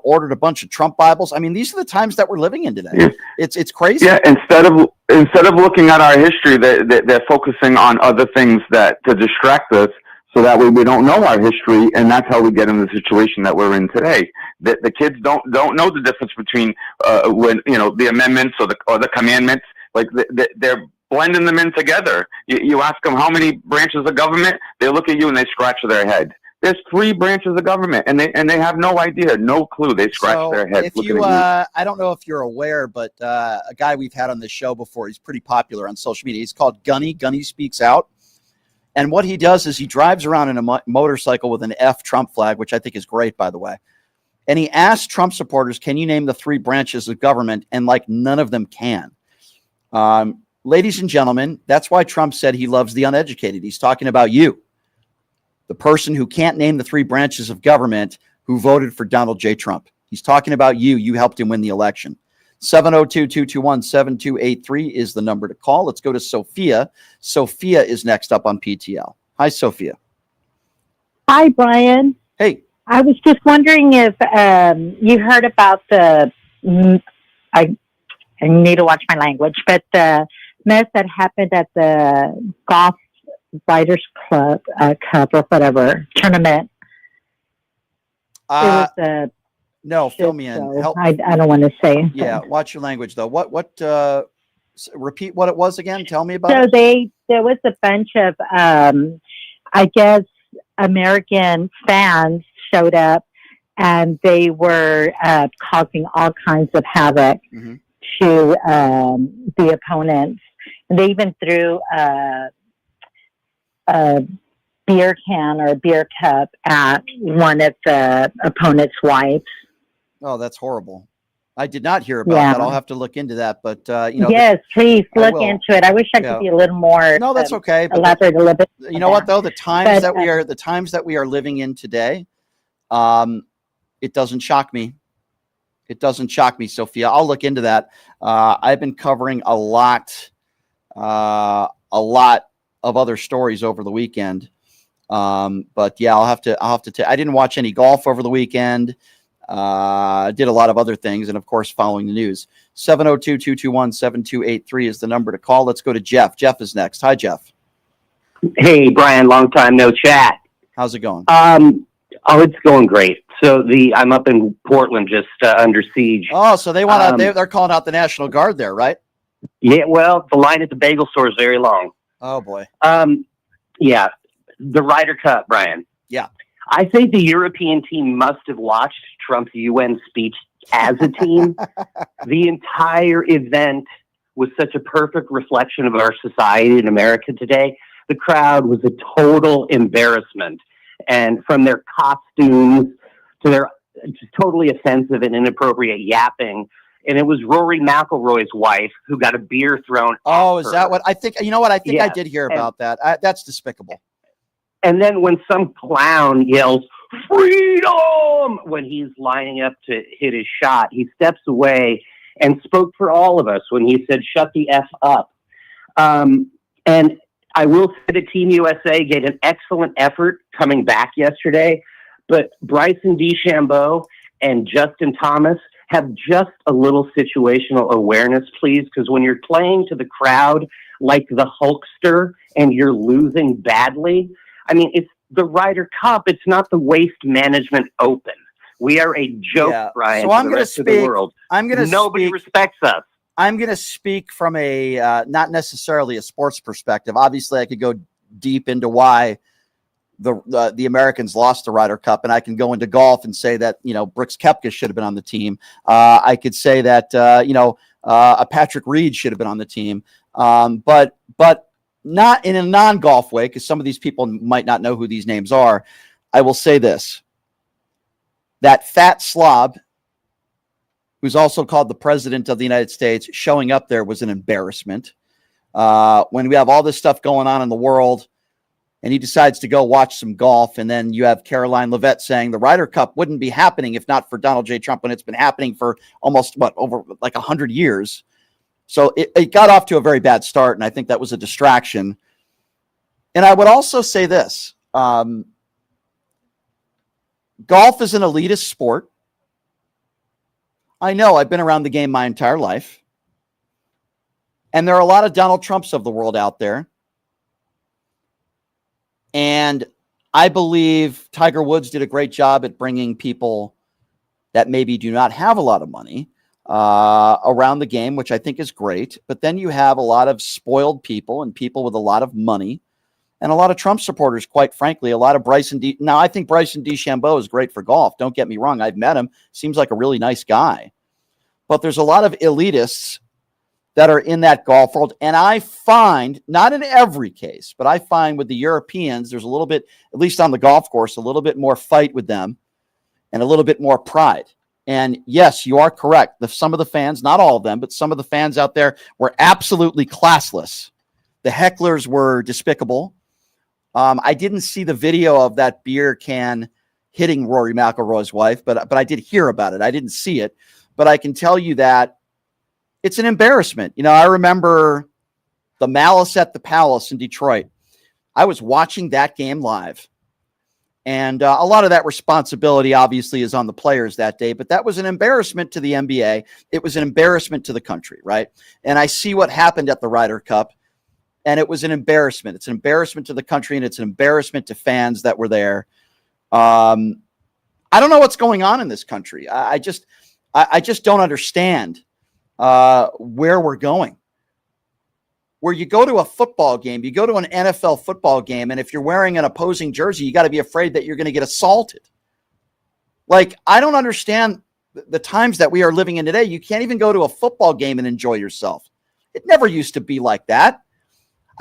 ordered a bunch of Trump Bibles. I mean, these are the times that we're living in today. Yeah. It's crazy. Yeah, instead of looking at our history, they're focusing on other things to distract us, so that way we don't know our history, and that's how we get in the situation that we're in today. The kids don't know the difference between when the amendments or the commandments. Like they're blending them in together. You ask them how many branches of government, they look at you and they scratch their head. There's 3 branches of government, and they have no idea, no clue. They scratch their head. If you, I don't know if you're aware, but a guy we've had on this show before, he's pretty popular on social media. He's called Gunny. Gunny Speaks Out. And what he does is he drives around in a motorcycle with an F Trump flag, which I think is great, by the way. And he asks Trump supporters, can you name the 3 branches of government? And none of them can. Ladies and gentlemen, that's why Trump said he loves the uneducated. He's talking about you, the person who can't name the 3 branches of government who voted for Donald J. Trump. He's talking about you. You helped him win the election. 702-221-7283 is the number to call. Let's go to Sophia. Sophia is next up on PTL. Hi, Sophia. Hi, Brian. Hey. I was just wondering if you heard about the, I need to watch my language, but the mess that happened at the golf Riders Cup or whatever tournament. It was no, fill me in. Help. I don't want to say. Yeah, watch your language though. What? Repeat what it was again. Tell me about. So it. There was a bunch of, I guess, American fans showed up, and they were causing all kinds of havoc to the opponents. And they even threw a beer can or a beer cup at one of the opponent's wives. Oh, that's horrible. I did not hear about Yeah. that. I'll have to look into that. But you know, Yes, please I look will. into it. I wish I Yeah. could be a little more. No, that's okay. But elaborate a little bit. you know what though? The times But, the times that we are living in today, it doesn't shock me. It doesn't shock me, Sophia. I'll look into that. I've been covering a lot of other stories over the weekend. But yeah, I'll have to. I didn't watch any golf over the weekend. Did a lot of other things, and of course, following the news. 702-221-7283 is the number to call. Let's go to Jeff. Jeff is next. Hi, Jeff. Hey, Brian. Long time no chat. How's it going? It's going great. So I'm up in Portland, just under siege. Oh, so they want they're calling out the National Guard there, right? Yeah. Well, the line at the bagel store is very long. Oh boy. Yeah. The Ryder Cup, Brian. Yeah. I think the European team must have watched Trump's UN speech as a team. The entire event was such a perfect reflection of our society in America today. The crowd was a total embarrassment. And from their costumes to their just totally offensive and inappropriate yapping. And it was Rory McIlroy's wife who got a beer thrown. Oh, is that what I think? You know what? I think I Yes. did hear about that. That's despicable. And then when some clown yells, "Freedom!" when he's lining up to hit his shot, he steps away and spoke for all of us when he said, "Shut the F up." And I will say that Team USA gave an excellent effort coming back yesterday, but Bryson DeChambeau and Justin Thomas have just a little situational awareness, please, because when you're playing to the crowd like the Hulkster and you're losing badly, I mean, it's the Ryder Cup. It's not the Waste Management Open. We are a joke, Brian, So to I'm the going to rest of the speak. world. I'm going to Nobody respects us. I'm going to speak from a not necessarily a sports perspective. Obviously, I could go deep into why the Americans lost the Ryder Cup, and I can go into golf and say that Brooks Koepka should have been on the team. I could say that a Patrick Reed should have been on the team, but not in a non-golf way, because some of these people might not know who these names are. I will say this: that fat slob, who's also called the president of the United States, showing up there was an embarrassment. When we have all this stuff going on in the world and he decides to go watch some golf, and then you have Caroline Levitt saying the Ryder Cup wouldn't be happening if not for Donald J. Trump, when it's been happening for almost, over like 100 years. So it got off to a very bad start, and I think that was a distraction. And I would also say this. Golf is an elitist sport. I know, I've been around the game my entire life. And there are a lot of Donald Trumps of the world out there. And I believe Tiger Woods did a great job at bringing people that maybe do not have a lot of money around the game, which I think is great. But then you have a lot of spoiled people and people with a lot of money and a lot of Trump supporters, quite frankly, a lot of Now, I think Bryson DeChambeau is great for golf. Don't get me wrong. I've met him. Seems like a really nice guy. But there's a lot of elitists that are in that golf world. And I find, not in every case, but I find with the Europeans, there's a little bit, at least on the golf course, a little bit more fight with them and a little bit more pride. And yes, you are correct. Some of the fans, not all of them, but some of the fans out there were absolutely classless. The hecklers were despicable. I didn't see the video of that beer can hitting Rory McIlroy's wife, but I did hear about it. I didn't see it, but I can tell you that it's an embarrassment. I remember the Malice at the Palace in Detroit. I was watching that game live, and a lot of that responsibility obviously is on the players that day, but that was an embarrassment to the NBA. It was an embarrassment to the country, right? And I see what happened at the Ryder Cup, and it was an embarrassment. It's an embarrassment to the country, and it's an embarrassment to fans that were there. I don't know what's going on in this country. I just don't understand where we're going. Where you go to a football game, you go to an NFL football game, and if you're wearing an opposing jersey, you got to be afraid that you're going to get assaulted. Like, I don't understand the times that we are living in today. You can't even go to a football game and enjoy yourself. It never used to be like that.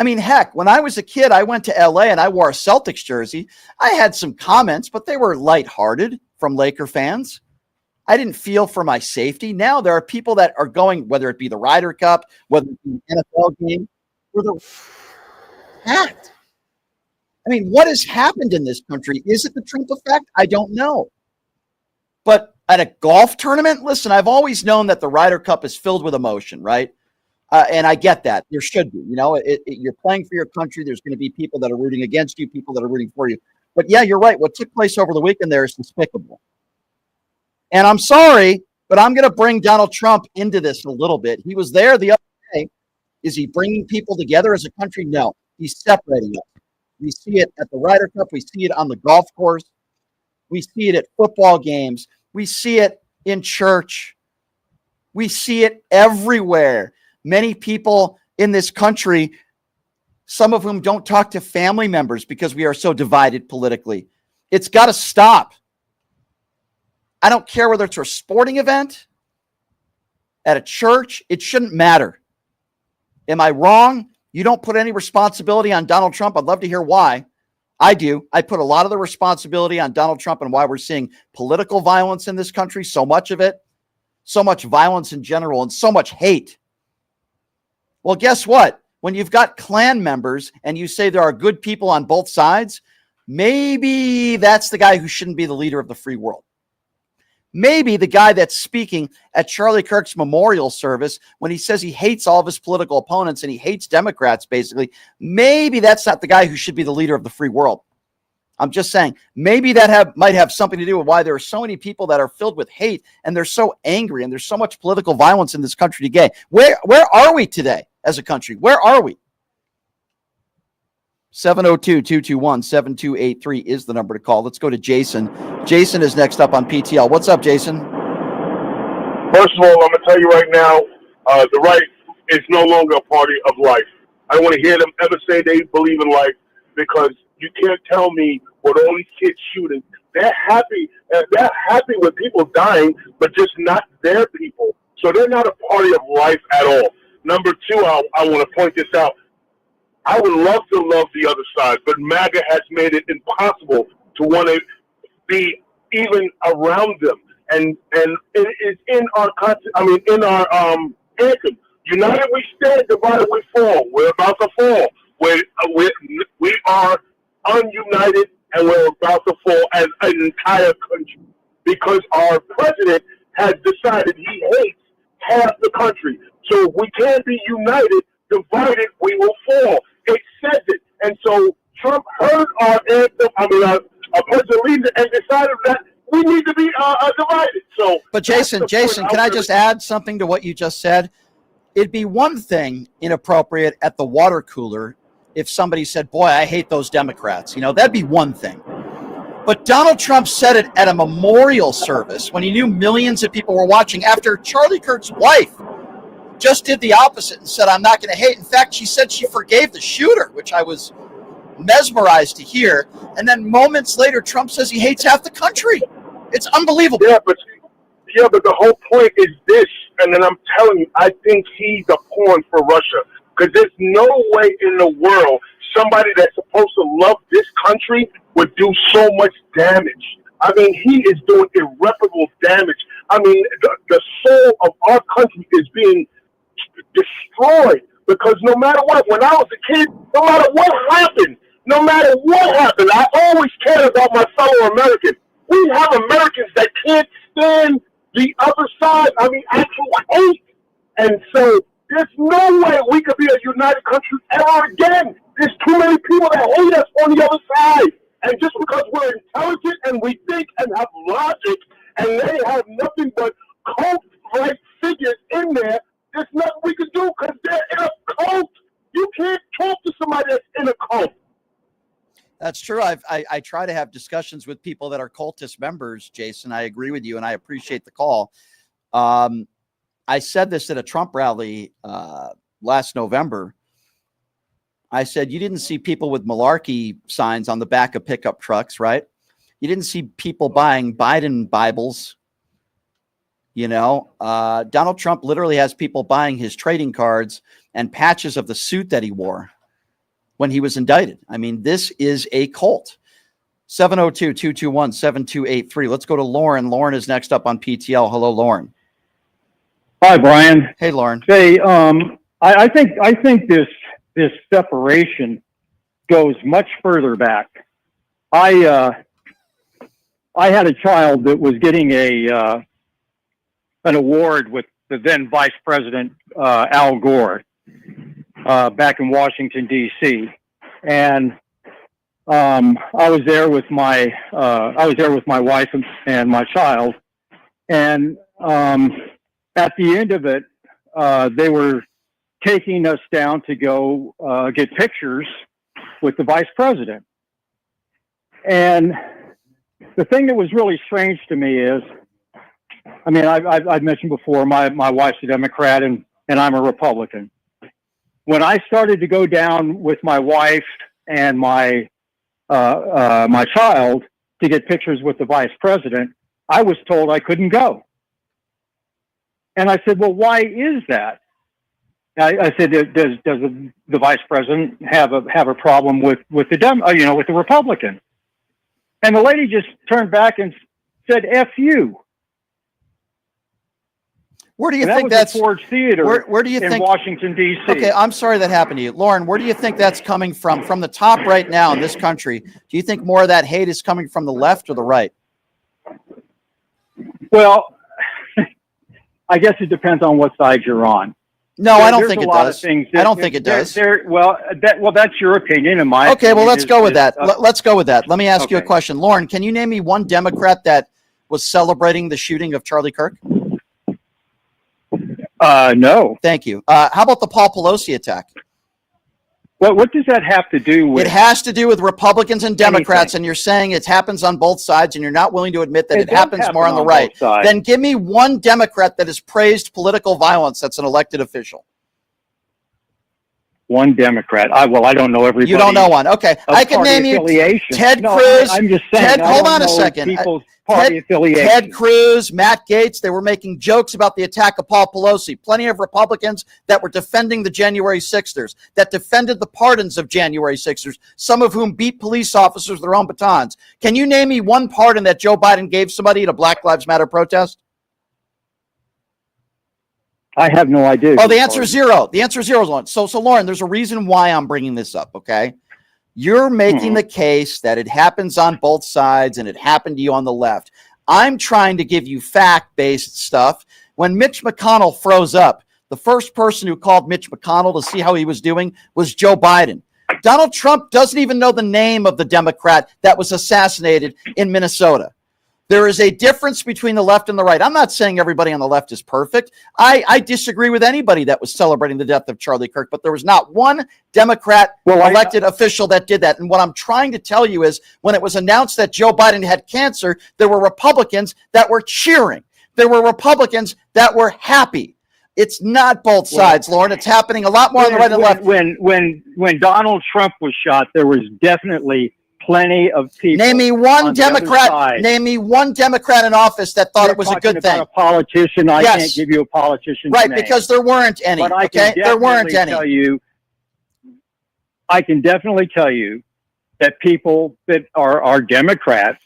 I mean, heck, when I was a kid, I went to LA and I wore a Celtics jersey. I had some comments, but they were lighthearted from Laker fans. I didn't feel for my safety. Now there are people that are going, whether it be the Ryder Cup, whether it be an NFL game, for the act. I mean, what has happened in this country? Is it the Trump effect? I don't know. But at a golf tournament, listen, I've always known that the Ryder Cup is filled with emotion, right? And I get that. There should be. You know, you're playing for your country. There's going to be people that are rooting against you, people that are rooting for you. But yeah, you're right. What took place over the weekend there is despicable. And I'm sorry, but I'm going to bring Donald Trump into this a little bit. He was there the other day. Is he bringing people together as a country? No. He's separating us. We see it at the Ryder Cup. We see it on the golf course. We see it at football games. We see it in church. We see it everywhere. Many people in this country, some of whom don't talk to family members because we are so divided politically. It's got to stop. I don't care whether it's a sporting event, at a church. It shouldn't matter. Am I wrong? You don't put any responsibility on Donald Trump. I'd love to hear why. I do. I put a lot of the responsibility on Donald Trump and why we're seeing political violence in this country, so much of it, so much violence in general, and so much hate. Well, guess what? When you've got Klan members and you say there are good people on both sides, maybe that's the guy who shouldn't be the leader of the free world. Maybe the guy that's speaking at Charlie Kirk's memorial service when he says he hates all of his political opponents and he hates Democrats, basically, maybe that's not the guy who should be the leader of the free world. I'm just saying, maybe that might have something to do with why there are so many people that are filled with hate and they're so angry and there's so much political violence in this country today. Where are we today as a country? Where are we? 702-221-7283 is the number to call. Let's go to Jason. Jason is next up on PTL. What's up, Jason? First of all, I'm going to tell you right now, the right is no longer a party of life. I don't want to hear them ever say they believe in life because you can't tell me with all these kids shooting. They're happy with people dying, but just not their people. So they're not a party of life at all. Number two, I want to point this out. I would love to love the other side, but MAGA has made it impossible to want to be even around them. And it is in our anthem. United we stand, divided we fall. We're about to fall. We are ununited, and we're about to fall as an entire country because our president has decided he hates half the country. So if we can't be united, divided, we will fall. It says it. And so Trump heard our anthem, our president leader, and decided that we need to be divided. So, but Jason, can I just add something to what you just said? It'd be one thing inappropriate at the water cooler if somebody said, boy, I hate those Democrats. You know, that'd be one thing. But Donald Trump said it at a memorial service when he knew millions of people were watching after Charlie Kirk's wife just did the opposite and said, I'm not going to hate. In fact, she said she forgave the shooter, which I was mesmerized to hear. And then moments later, Trump says he hates half the country. It's unbelievable. Yeah, but the whole point is this. And then I'm telling you, I think he's a pawn for Russia. Because there's no way in the world somebody that's supposed to love this country would do so much damage. I mean, he is doing irreparable damage. I mean, the soul of our country is being destroyed because no matter what, when I was a kid, no matter what happened, I always cared about my fellow Americans. We have Americans that can't stand the other side. I mean, actual hate. And so there's no way we could be a united country ever again. There's too many people that hate us on the other side. And just because we're intelligent and we think and have logic and they have nothing but cult-like figures in there, there's nothing we can do because they're in a cult. You can't talk to somebody that's in a cult. That's true. I try to have discussions with people that are cultist members, Jason. I agree with you, and I appreciate the call. I said this at a Trump rally last November. I said, you didn't see people with malarkey signs on the back of pickup trucks, right? You didn't see people buying Biden Bibles. You know, Donald Trump literally has people buying his trading cards and patches of the suit that he wore. when he was indicted. I mean, this is a cult. 702-221-7283. Let's go to Lauren. Lauren is next up on PTL. Hello, Lauren. Hi, Brian. Hey, Lauren. Hey, I think this separation goes much further back. I had a child that was getting an award with the then Vice President Al Gore back in Washington D.C. and I was there with my wife and my child, and at the end of it, they were taking us down to go get pictures with the vice president. And the thing that was really strange to me is, I mean, I've mentioned before, my wife's a Democrat and I'm a Republican. When I started to go down with my wife and my child to get pictures with the vice president, I was told I couldn't go. And I said, well, why is that? I said, does the vice president have a problem with the with the Republican? And the lady just turned back and said, F you. Where do you think that's Ford Theater? Where do you think Washington D.C.? Okay, I'm sorry that happened to you, Lauren. Where do you think that's coming from? From the top right now in this country, do you think more of that hate is coming from the left or the right? Well, I guess it depends on what side you're on. No, I don't think it does. I don't think it does. Well, that's your opinion, and my. Okay, well, let's go with that. Let's go with that. Let me ask you a question, Lauren. Can you name me one Democrat that was celebrating the shooting of Charlie Kirk? No. Thank you. How about the Paul Pelosi attack? Well, what does that have to do with? It has to do with Republicans and Democrats, and you're saying it happens on both sides, and you're not willing to admit that it happens more on the right. Then give me one Democrat that has praised political violence that's an elected official. One Democrat. I don't know everybody. You don't know one. Okay. I can name you Ted Cruz. I'm just saying. Hold on a second. Ted Cruz, Matt Gaetz, they were making jokes about the attack of Paul Pelosi. Plenty of Republicans that were defending the January 6ers, that defended the pardons of January 6ers, some of whom beat police officers with their own batons. Can you name me one pardon that Joe Biden gave somebody at a Black Lives Matter protest? I have no idea. Oh, the answer is zero. The answer is zero, Lauren. So Lauren, there's a reason why I'm bringing this up, okay? You're making the case that it happens on both sides and it happened to you on the left. I'm trying to give you fact-based stuff. When Mitch McConnell froze up, the first person who called Mitch McConnell to see how he was doing was Joe Biden. Donald Trump doesn't even know the name of the Democrat that was assassinated in Minnesota. There is a difference between the left and the right. I'm not saying everybody on the left is perfect. I disagree with anybody that was celebrating the death of Charlie Kirk, but there was not one Democrat elected official that did that. And what I'm trying to tell you is when it was announced that Joe Biden had cancer, there were Republicans that were cheering. There were Republicans that were happy. It's not both sides, Lauren. It's happening a lot more on the right and left. When Donald Trump was shot, there was definitely plenty of people. Name me one Democrat. Name me one Democrat in office that thought it was a good thing. A politician. I can't give you a politician. Right, because there weren't any. But there weren't any. I can definitely tell you that people that are Democrats.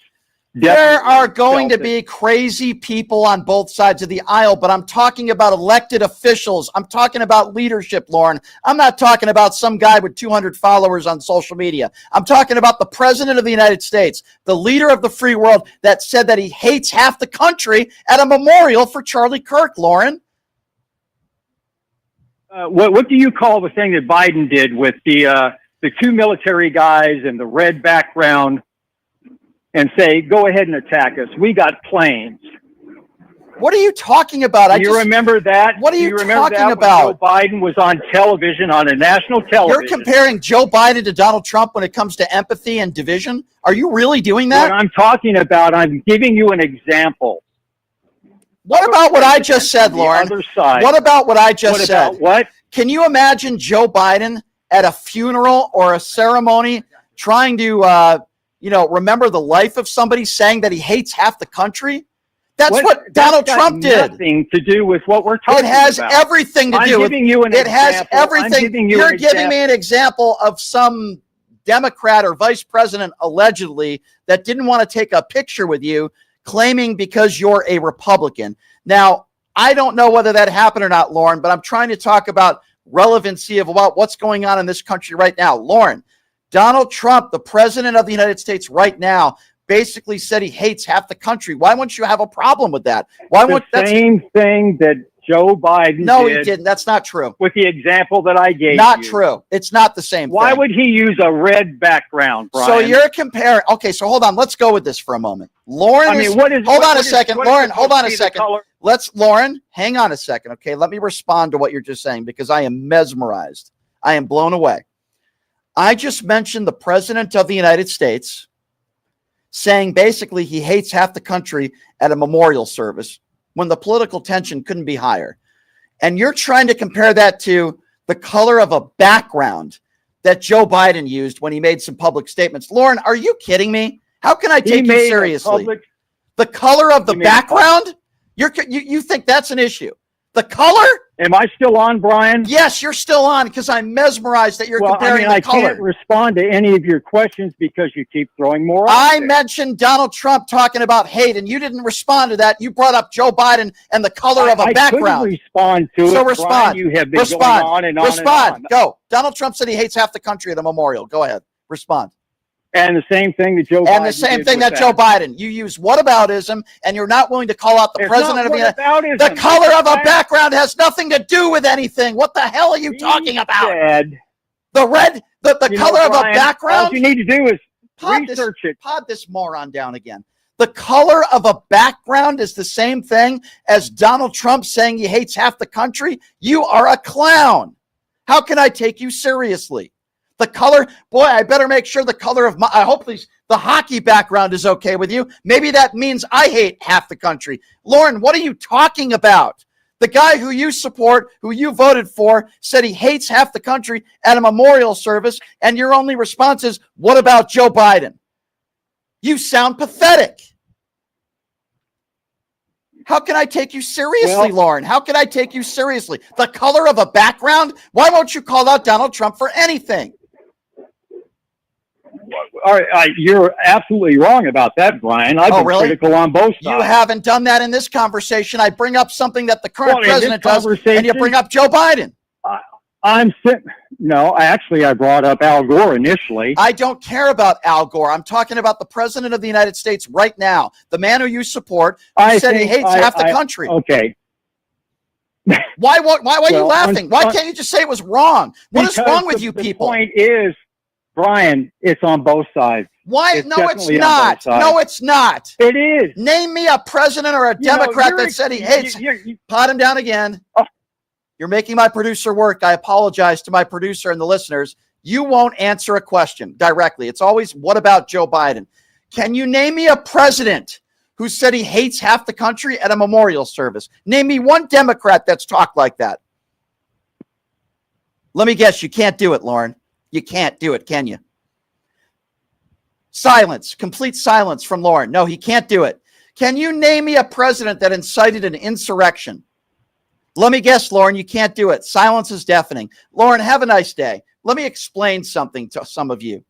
There are going to be crazy people on both sides of the aisle, but I'm talking about elected officials. I'm talking about leadership, Lauren. I'm not talking about some guy with 200 followers on social media. I'm talking about the president of the United States, the leader of the free world that said that he hates half the country at a memorial for Charlie Kirk, Lauren. What do you call the thing that Biden did with the two military guys and the red background? And say, go ahead and attack us. We got planes. What are you talking about? Do you remember that? What are you talking about? Joe Biden was on television, on a national television. You're comparing Joe Biden to Donald Trump when it comes to empathy and division? Are you really doing that? What I'm talking about, I'm giving you an example. What about what I just said, Lauren? What about what I just said? What? Can you imagine Joe Biden at a funeral or a ceremony trying to remember the life of somebody, saying that he hates half the country? That's what Donald Trump did. Nothing to do with what we're talking about. It has everything to do with. It has everything. You're giving me an example of some Democrat or vice president allegedly that didn't want to take a picture with you, claiming because you're a Republican. Now, I don't know whether that happened or not, Lauren, but I'm trying to talk about relevancy of about what's going on in this country right now. Lauren, Donald Trump, the president of the United States right now, basically said he hates half the country. Why wouldn't you have a problem with that? Why won't the same thing that Joe Biden No, did he didn't. That's not true. with the example that I gave Not you. true. It's not the same Why thing. would he use a red background, Brian? So you're comparing. Okay, so hold on. Let's go with this for a moment. Lauren, I mean, what is? hold what- on a what is- second. what is Lauren, supposed hold on to a be the second. color? Lauren, hang on a second. Okay, let me respond to what you're just saying because I am mesmerized. I am blown away. I just mentioned the president of the United States saying basically he hates half the country at a memorial service when the political tension couldn't be higher. And you're trying to compare that to the color of a background that Joe Biden used when he made some public statements. Lauren, are you kidding me? How can I take you seriously? The color of the background? You think that's an issue? The color? Am I still on, Brian? Yes, you're still on because I'm mesmerized that you're comparing the color. I can't respond to any of your questions because you keep throwing more out I there. mentioned Donald Trump talking about hate, and you didn't respond to that. You brought up Joe Biden and the color of a background. I couldn't respond to So it, respond. Brian. You have been Respond. going on and on Respond. and on. Go. Donald Trump said he hates half the country at a memorial. Go ahead. Respond. And the same thing that Joe Biden And the same did thing with that Joe Biden. You use whataboutism, and you're not willing to call out the It's president not of the United whataboutism. The color of a Brian. background has nothing to do with anything. What the hell are you talking about? said- The red, the You color know, of Brian, a background? all you need to do is research it. Pod this moron down again. The color of a background is the same thing as Donald Trump saying he hates half the country. You are a clown. How can I take you seriously? The color, boy, I better make sure the color of I hope the hockey background is okay with you. Maybe that means I hate half the country. Lauren, what are you talking about? The guy who you support, who you voted for, said he hates half the country at a memorial service, and your only response is, what about Joe Biden? You sound pathetic. How can I take you seriously, Lauren? How can I take you seriously? The color of a background? Why won't you call out Donald Trump for anything? All right, you're absolutely wrong about that, Brian. I've been critical on both sides. You haven't done that in this conversation. I bring up something that the current president does, and you bring up Joe Biden. No, I brought up Al Gore initially. I don't care about Al Gore. I'm talking about the president of the United States right now, the man who you support, who said he hates half the country. Okay. Why are you laughing? Why can't you just say it was wrong? What is wrong with you people? The point is, Brian, it's on both sides. Why? It's No, it's definitely on not. both sides. No, it's not. It is. Name me a president or a Democrat that said he hates. Pot him down again. You're making my producer work. I apologize to my producer and the listeners. You won't answer a question directly. It's always, what about Joe Biden? Can you name me a president who said he hates half the country at a memorial service? Name me one Democrat that's talked like that. Let me guess, you can't do it, Lauren. You can't do it, can you? Silence, complete silence from Lauren. No, he can't do it. Can you name me a president that incited an insurrection? Let me guess, Lauren, you can't do it. Silence is deafening. Lauren, have a nice day. Let me explain something to some of you.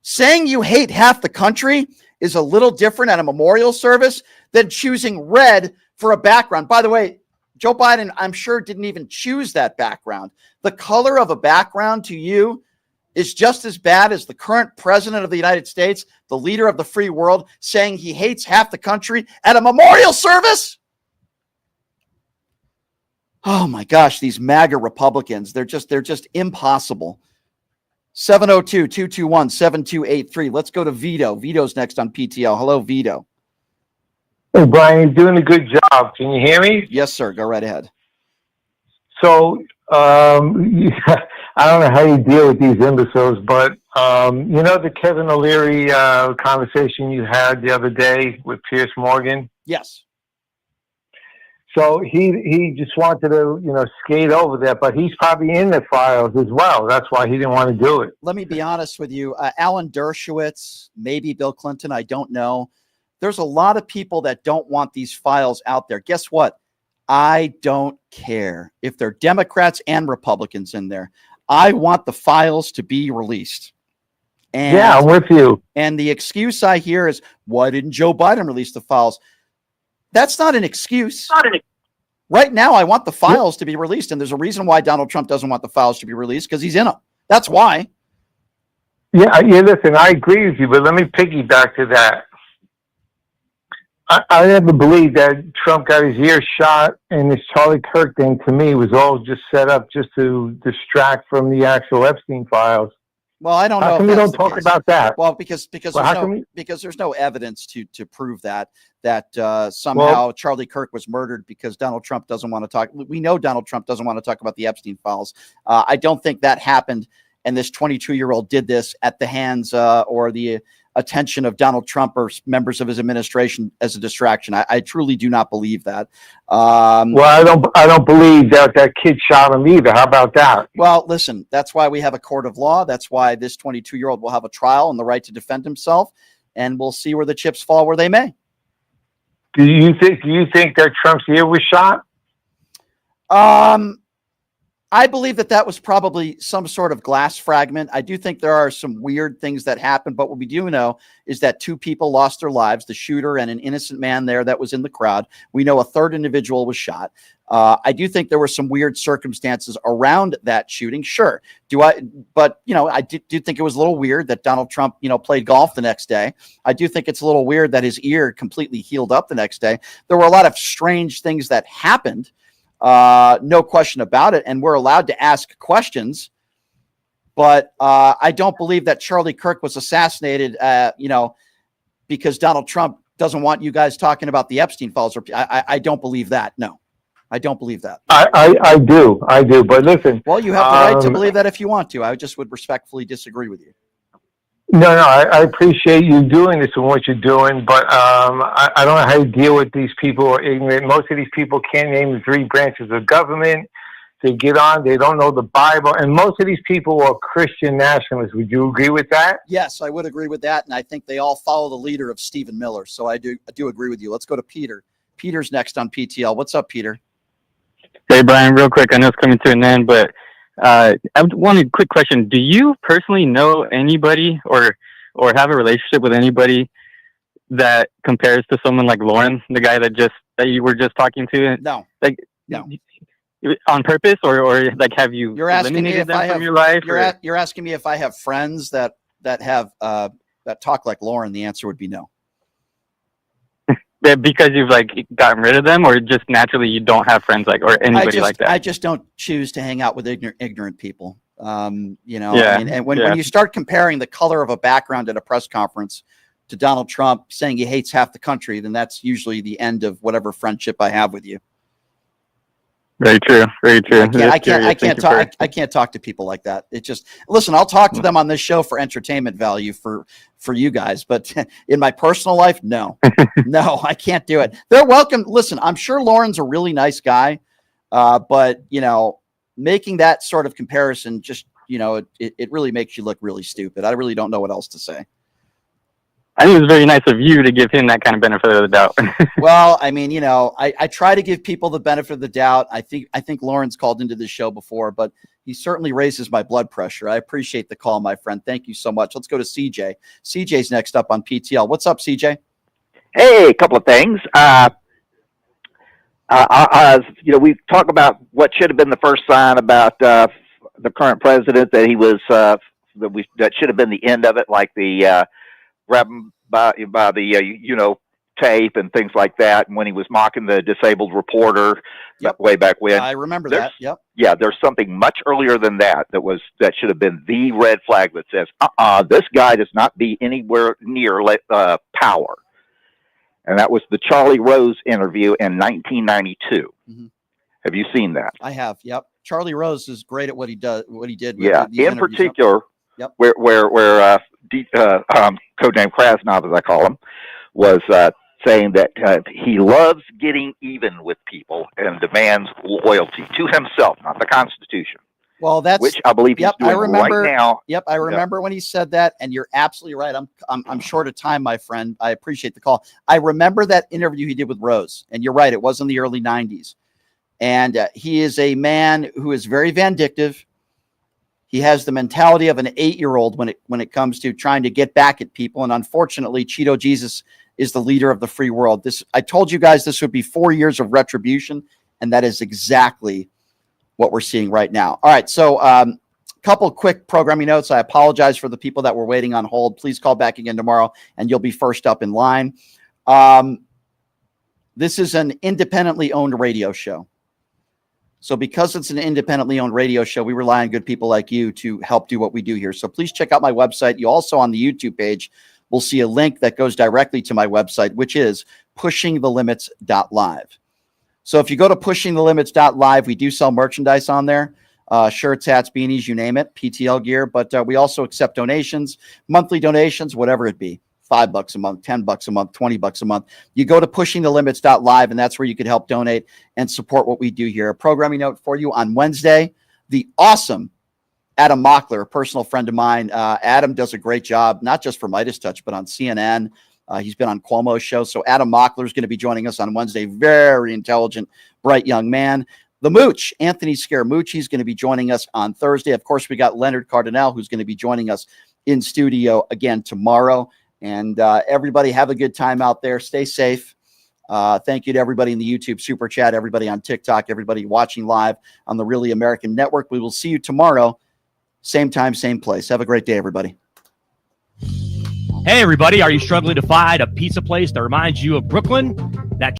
Saying you hate half the country is a little different at a memorial service than choosing red for a background. By the way, Joe Biden, I'm sure, didn't even choose that background. The color of a background to you is just as bad as the current president of the United States, the leader of the free world, saying he hates half the country at a memorial service. Oh my gosh, these MAGA Republicans, they're just impossible. 702-221-7283. Let's go to Vito. Vito's next on PTL. Hello, Vito. Hey, Brian, doing a good job. Can you hear me? Yes, sir. Go right ahead. So, I don't know how you deal with these imbeciles, but you know the Kevin O'Leary conversation you had the other day with Piers Morgan? Yes. So he just wanted to, skate over that, but he's probably in the files as well. That's why he didn't want to do it. Let me be honest with you. Alan Dershowitz, maybe Bill Clinton, I don't know. There's a lot of people that don't want these files out there. Guess what? I don't care if they're Democrats and Republicans in there. I want the files to be released. And, yeah, I'm with you. And the excuse I hear is, why didn't Joe Biden release the files? That's not an excuse. Right now, I want the files to be released. And there's a reason why Donald Trump doesn't want the files to be released, because he's in them. That's why. Yeah, listen, I agree with you, but let me piggyback to that. I never believed that Trump got his ear shot, and this Charlie Kirk thing, to me, was all just set up just to distract from the actual Epstein files. Well, I don't know. How come we don't talk about that? Well, because there's no evidence to prove that somehow Charlie Kirk was murdered because Donald Trump doesn't want to talk. We know Donald Trump doesn't want to talk about the Epstein files. I don't think that happened, and this 22-year-old did this at the hands or the attention of Donald Trump or members of his administration as a distraction. I truly do not believe that. Well, I don't believe that kid shot him either. How about that? Well, listen, that's why we have a court of law. That's why this 22-year-old will have a trial and the right to defend himself, and we'll see where the chips fall where they may. Do you think that Trump's ear was shot? I believe that was probably some sort of glass fragment. I do think there are some weird things that happened, but what we do know is that 2 people lost their lives, the shooter and an innocent man there that was in the crowd. We know a third individual was shot. I do think there were some weird circumstances around that shooting. Sure. But I do think it was a little weird that Donald Trump, played golf the next day. I do think it's a little weird that his ear completely healed up the next day. There were a lot of strange things that happened. No question about it. And we're allowed to ask questions, but I don't believe that Charlie Kirk was assassinated, because Donald Trump doesn't want you guys talking about the Epstein files. I don't believe that. No, I don't believe that. I do. But listen. Well, you have the right to believe that if you want to. I just would respectfully disagree with you. No, I appreciate you doing this and what you're doing, but I don't know how you deal with these people who are ignorant. Most of these people can't name the 3 branches of government. They get on, they don't know the Bible, and most of these people are Christian nationalists. Would you agree with that? Yes, I would agree with that, and I think they all follow the leader of Stephen Miller, so I do agree with you. Let's go to Peter. Peter's next on PTL. What's up, Peter? Hey, Brian, real quick. I know it's coming to an end, but I wanted a quick question. Do you personally know anybody or have a relationship with anybody that compares to someone like Lauren, the guy that you were just talking to? No. No. On purpose, or like have you eliminated them from your life? You're asking me if I have friends that have that talk like Lauren. The answer would be no. Because you've gotten rid of them, or just naturally you don't have friends or anybody like that? I just don't choose to hang out with ignorant people. Yeah. And when you start comparing the color of a background at a press conference to Donald Trump saying he hates half the country, then that's usually the end of whatever friendship I have with you. Very true. Very true. I can't talk to people like that. It just, listen, I'll talk to them on this show for entertainment value for you guys, but in my personal life, no, I can't do it. They're welcome. Listen, I'm sure Lauren's a really nice guy. But making that sort of comparison, just, it really makes you look really stupid. I really don't know what else to say. I think it was very nice of you to give him that kind of benefit of the doubt. Well, I mean, I try to give people the benefit of the doubt. I think Lauren's called into this show before, but he certainly raises my blood pressure. I appreciate the call, my friend. Thank you so much. Let's go to CJ. CJ's next up on PTL. What's up, CJ? Hey, a couple of things. We talk about what should have been the first sign about the current president, that he was that should have been the end of it, like the grab him by the tape and things like that, and when he was mocking the disabled reporter way back when. I remember that. Yep. Yeah, there's something much earlier than that that should have been the red flag that says, this guy does not be anywhere near power. And that was the Charlie Rose interview in 1992. Mm-hmm. Have you seen that? I have. Yep. Charlie Rose is great at what he did. Yeah. In particular, yep. where codename Krasnov, as I call him, was saying that he loves getting even with people and demands loyalty to himself, not the Constitution. Well, that's which I believe he's doing right now. Yep, I remember when he said that, and you're absolutely right. I'm short of time, my friend. I appreciate the call. I remember that interview he did with Rose, and you're right. It was in the early '90s, and he is a man who is very vindictive. He has the mentality of an 8-year-old when it comes to trying to get back at people, and unfortunately, Cheeto Jesus is the leader of the free world. I told you guys this would be 4 years of retribution, and that is exactly what we're seeing right now. All right, so couple quick programming notes. I apologize for the people that were waiting on hold. Please call back again tomorrow, and you'll be first up in line. This is an independently owned radio show. So because it's an independently owned radio show, we rely on good people like you to help do what we do here. So please check out my website. You also, on the YouTube page, will see a link that goes directly to my website, which is pushingthelimits.live. So if you go to pushingthelimits.live, we do sell merchandise on there. Shirts, hats, beanies, you name it, PTL gear. But we also accept donations, monthly donations, whatever it be. $5 a month, $10 a month, $20 a month. You go to pushingthelimits.live, and that's where you can help donate and support what we do here. A programming note for you on Wednesday, the awesome Adam Mockler, a personal friend of mine. Adam does a great job, not just for Midas Touch, but on CNN. He's been on Cuomo's show. So Adam Mockler is going to be joining us on Wednesday. Very intelligent, bright young man. The Mooch, Anthony Scaramucci, is going to be joining us on Thursday. Of course, we got Leonard Cardinale, who's going to be joining us in studio again tomorrow. And everybody have a good time out there. Stay safe. Thank you to everybody in the YouTube Super Chat, everybody on TikTok, everybody watching live on the Really American Network. We will see you tomorrow. Same time, same place. Have a great day, everybody. Hey, everybody. Are you struggling to find a pizza place that reminds you of Brooklyn? That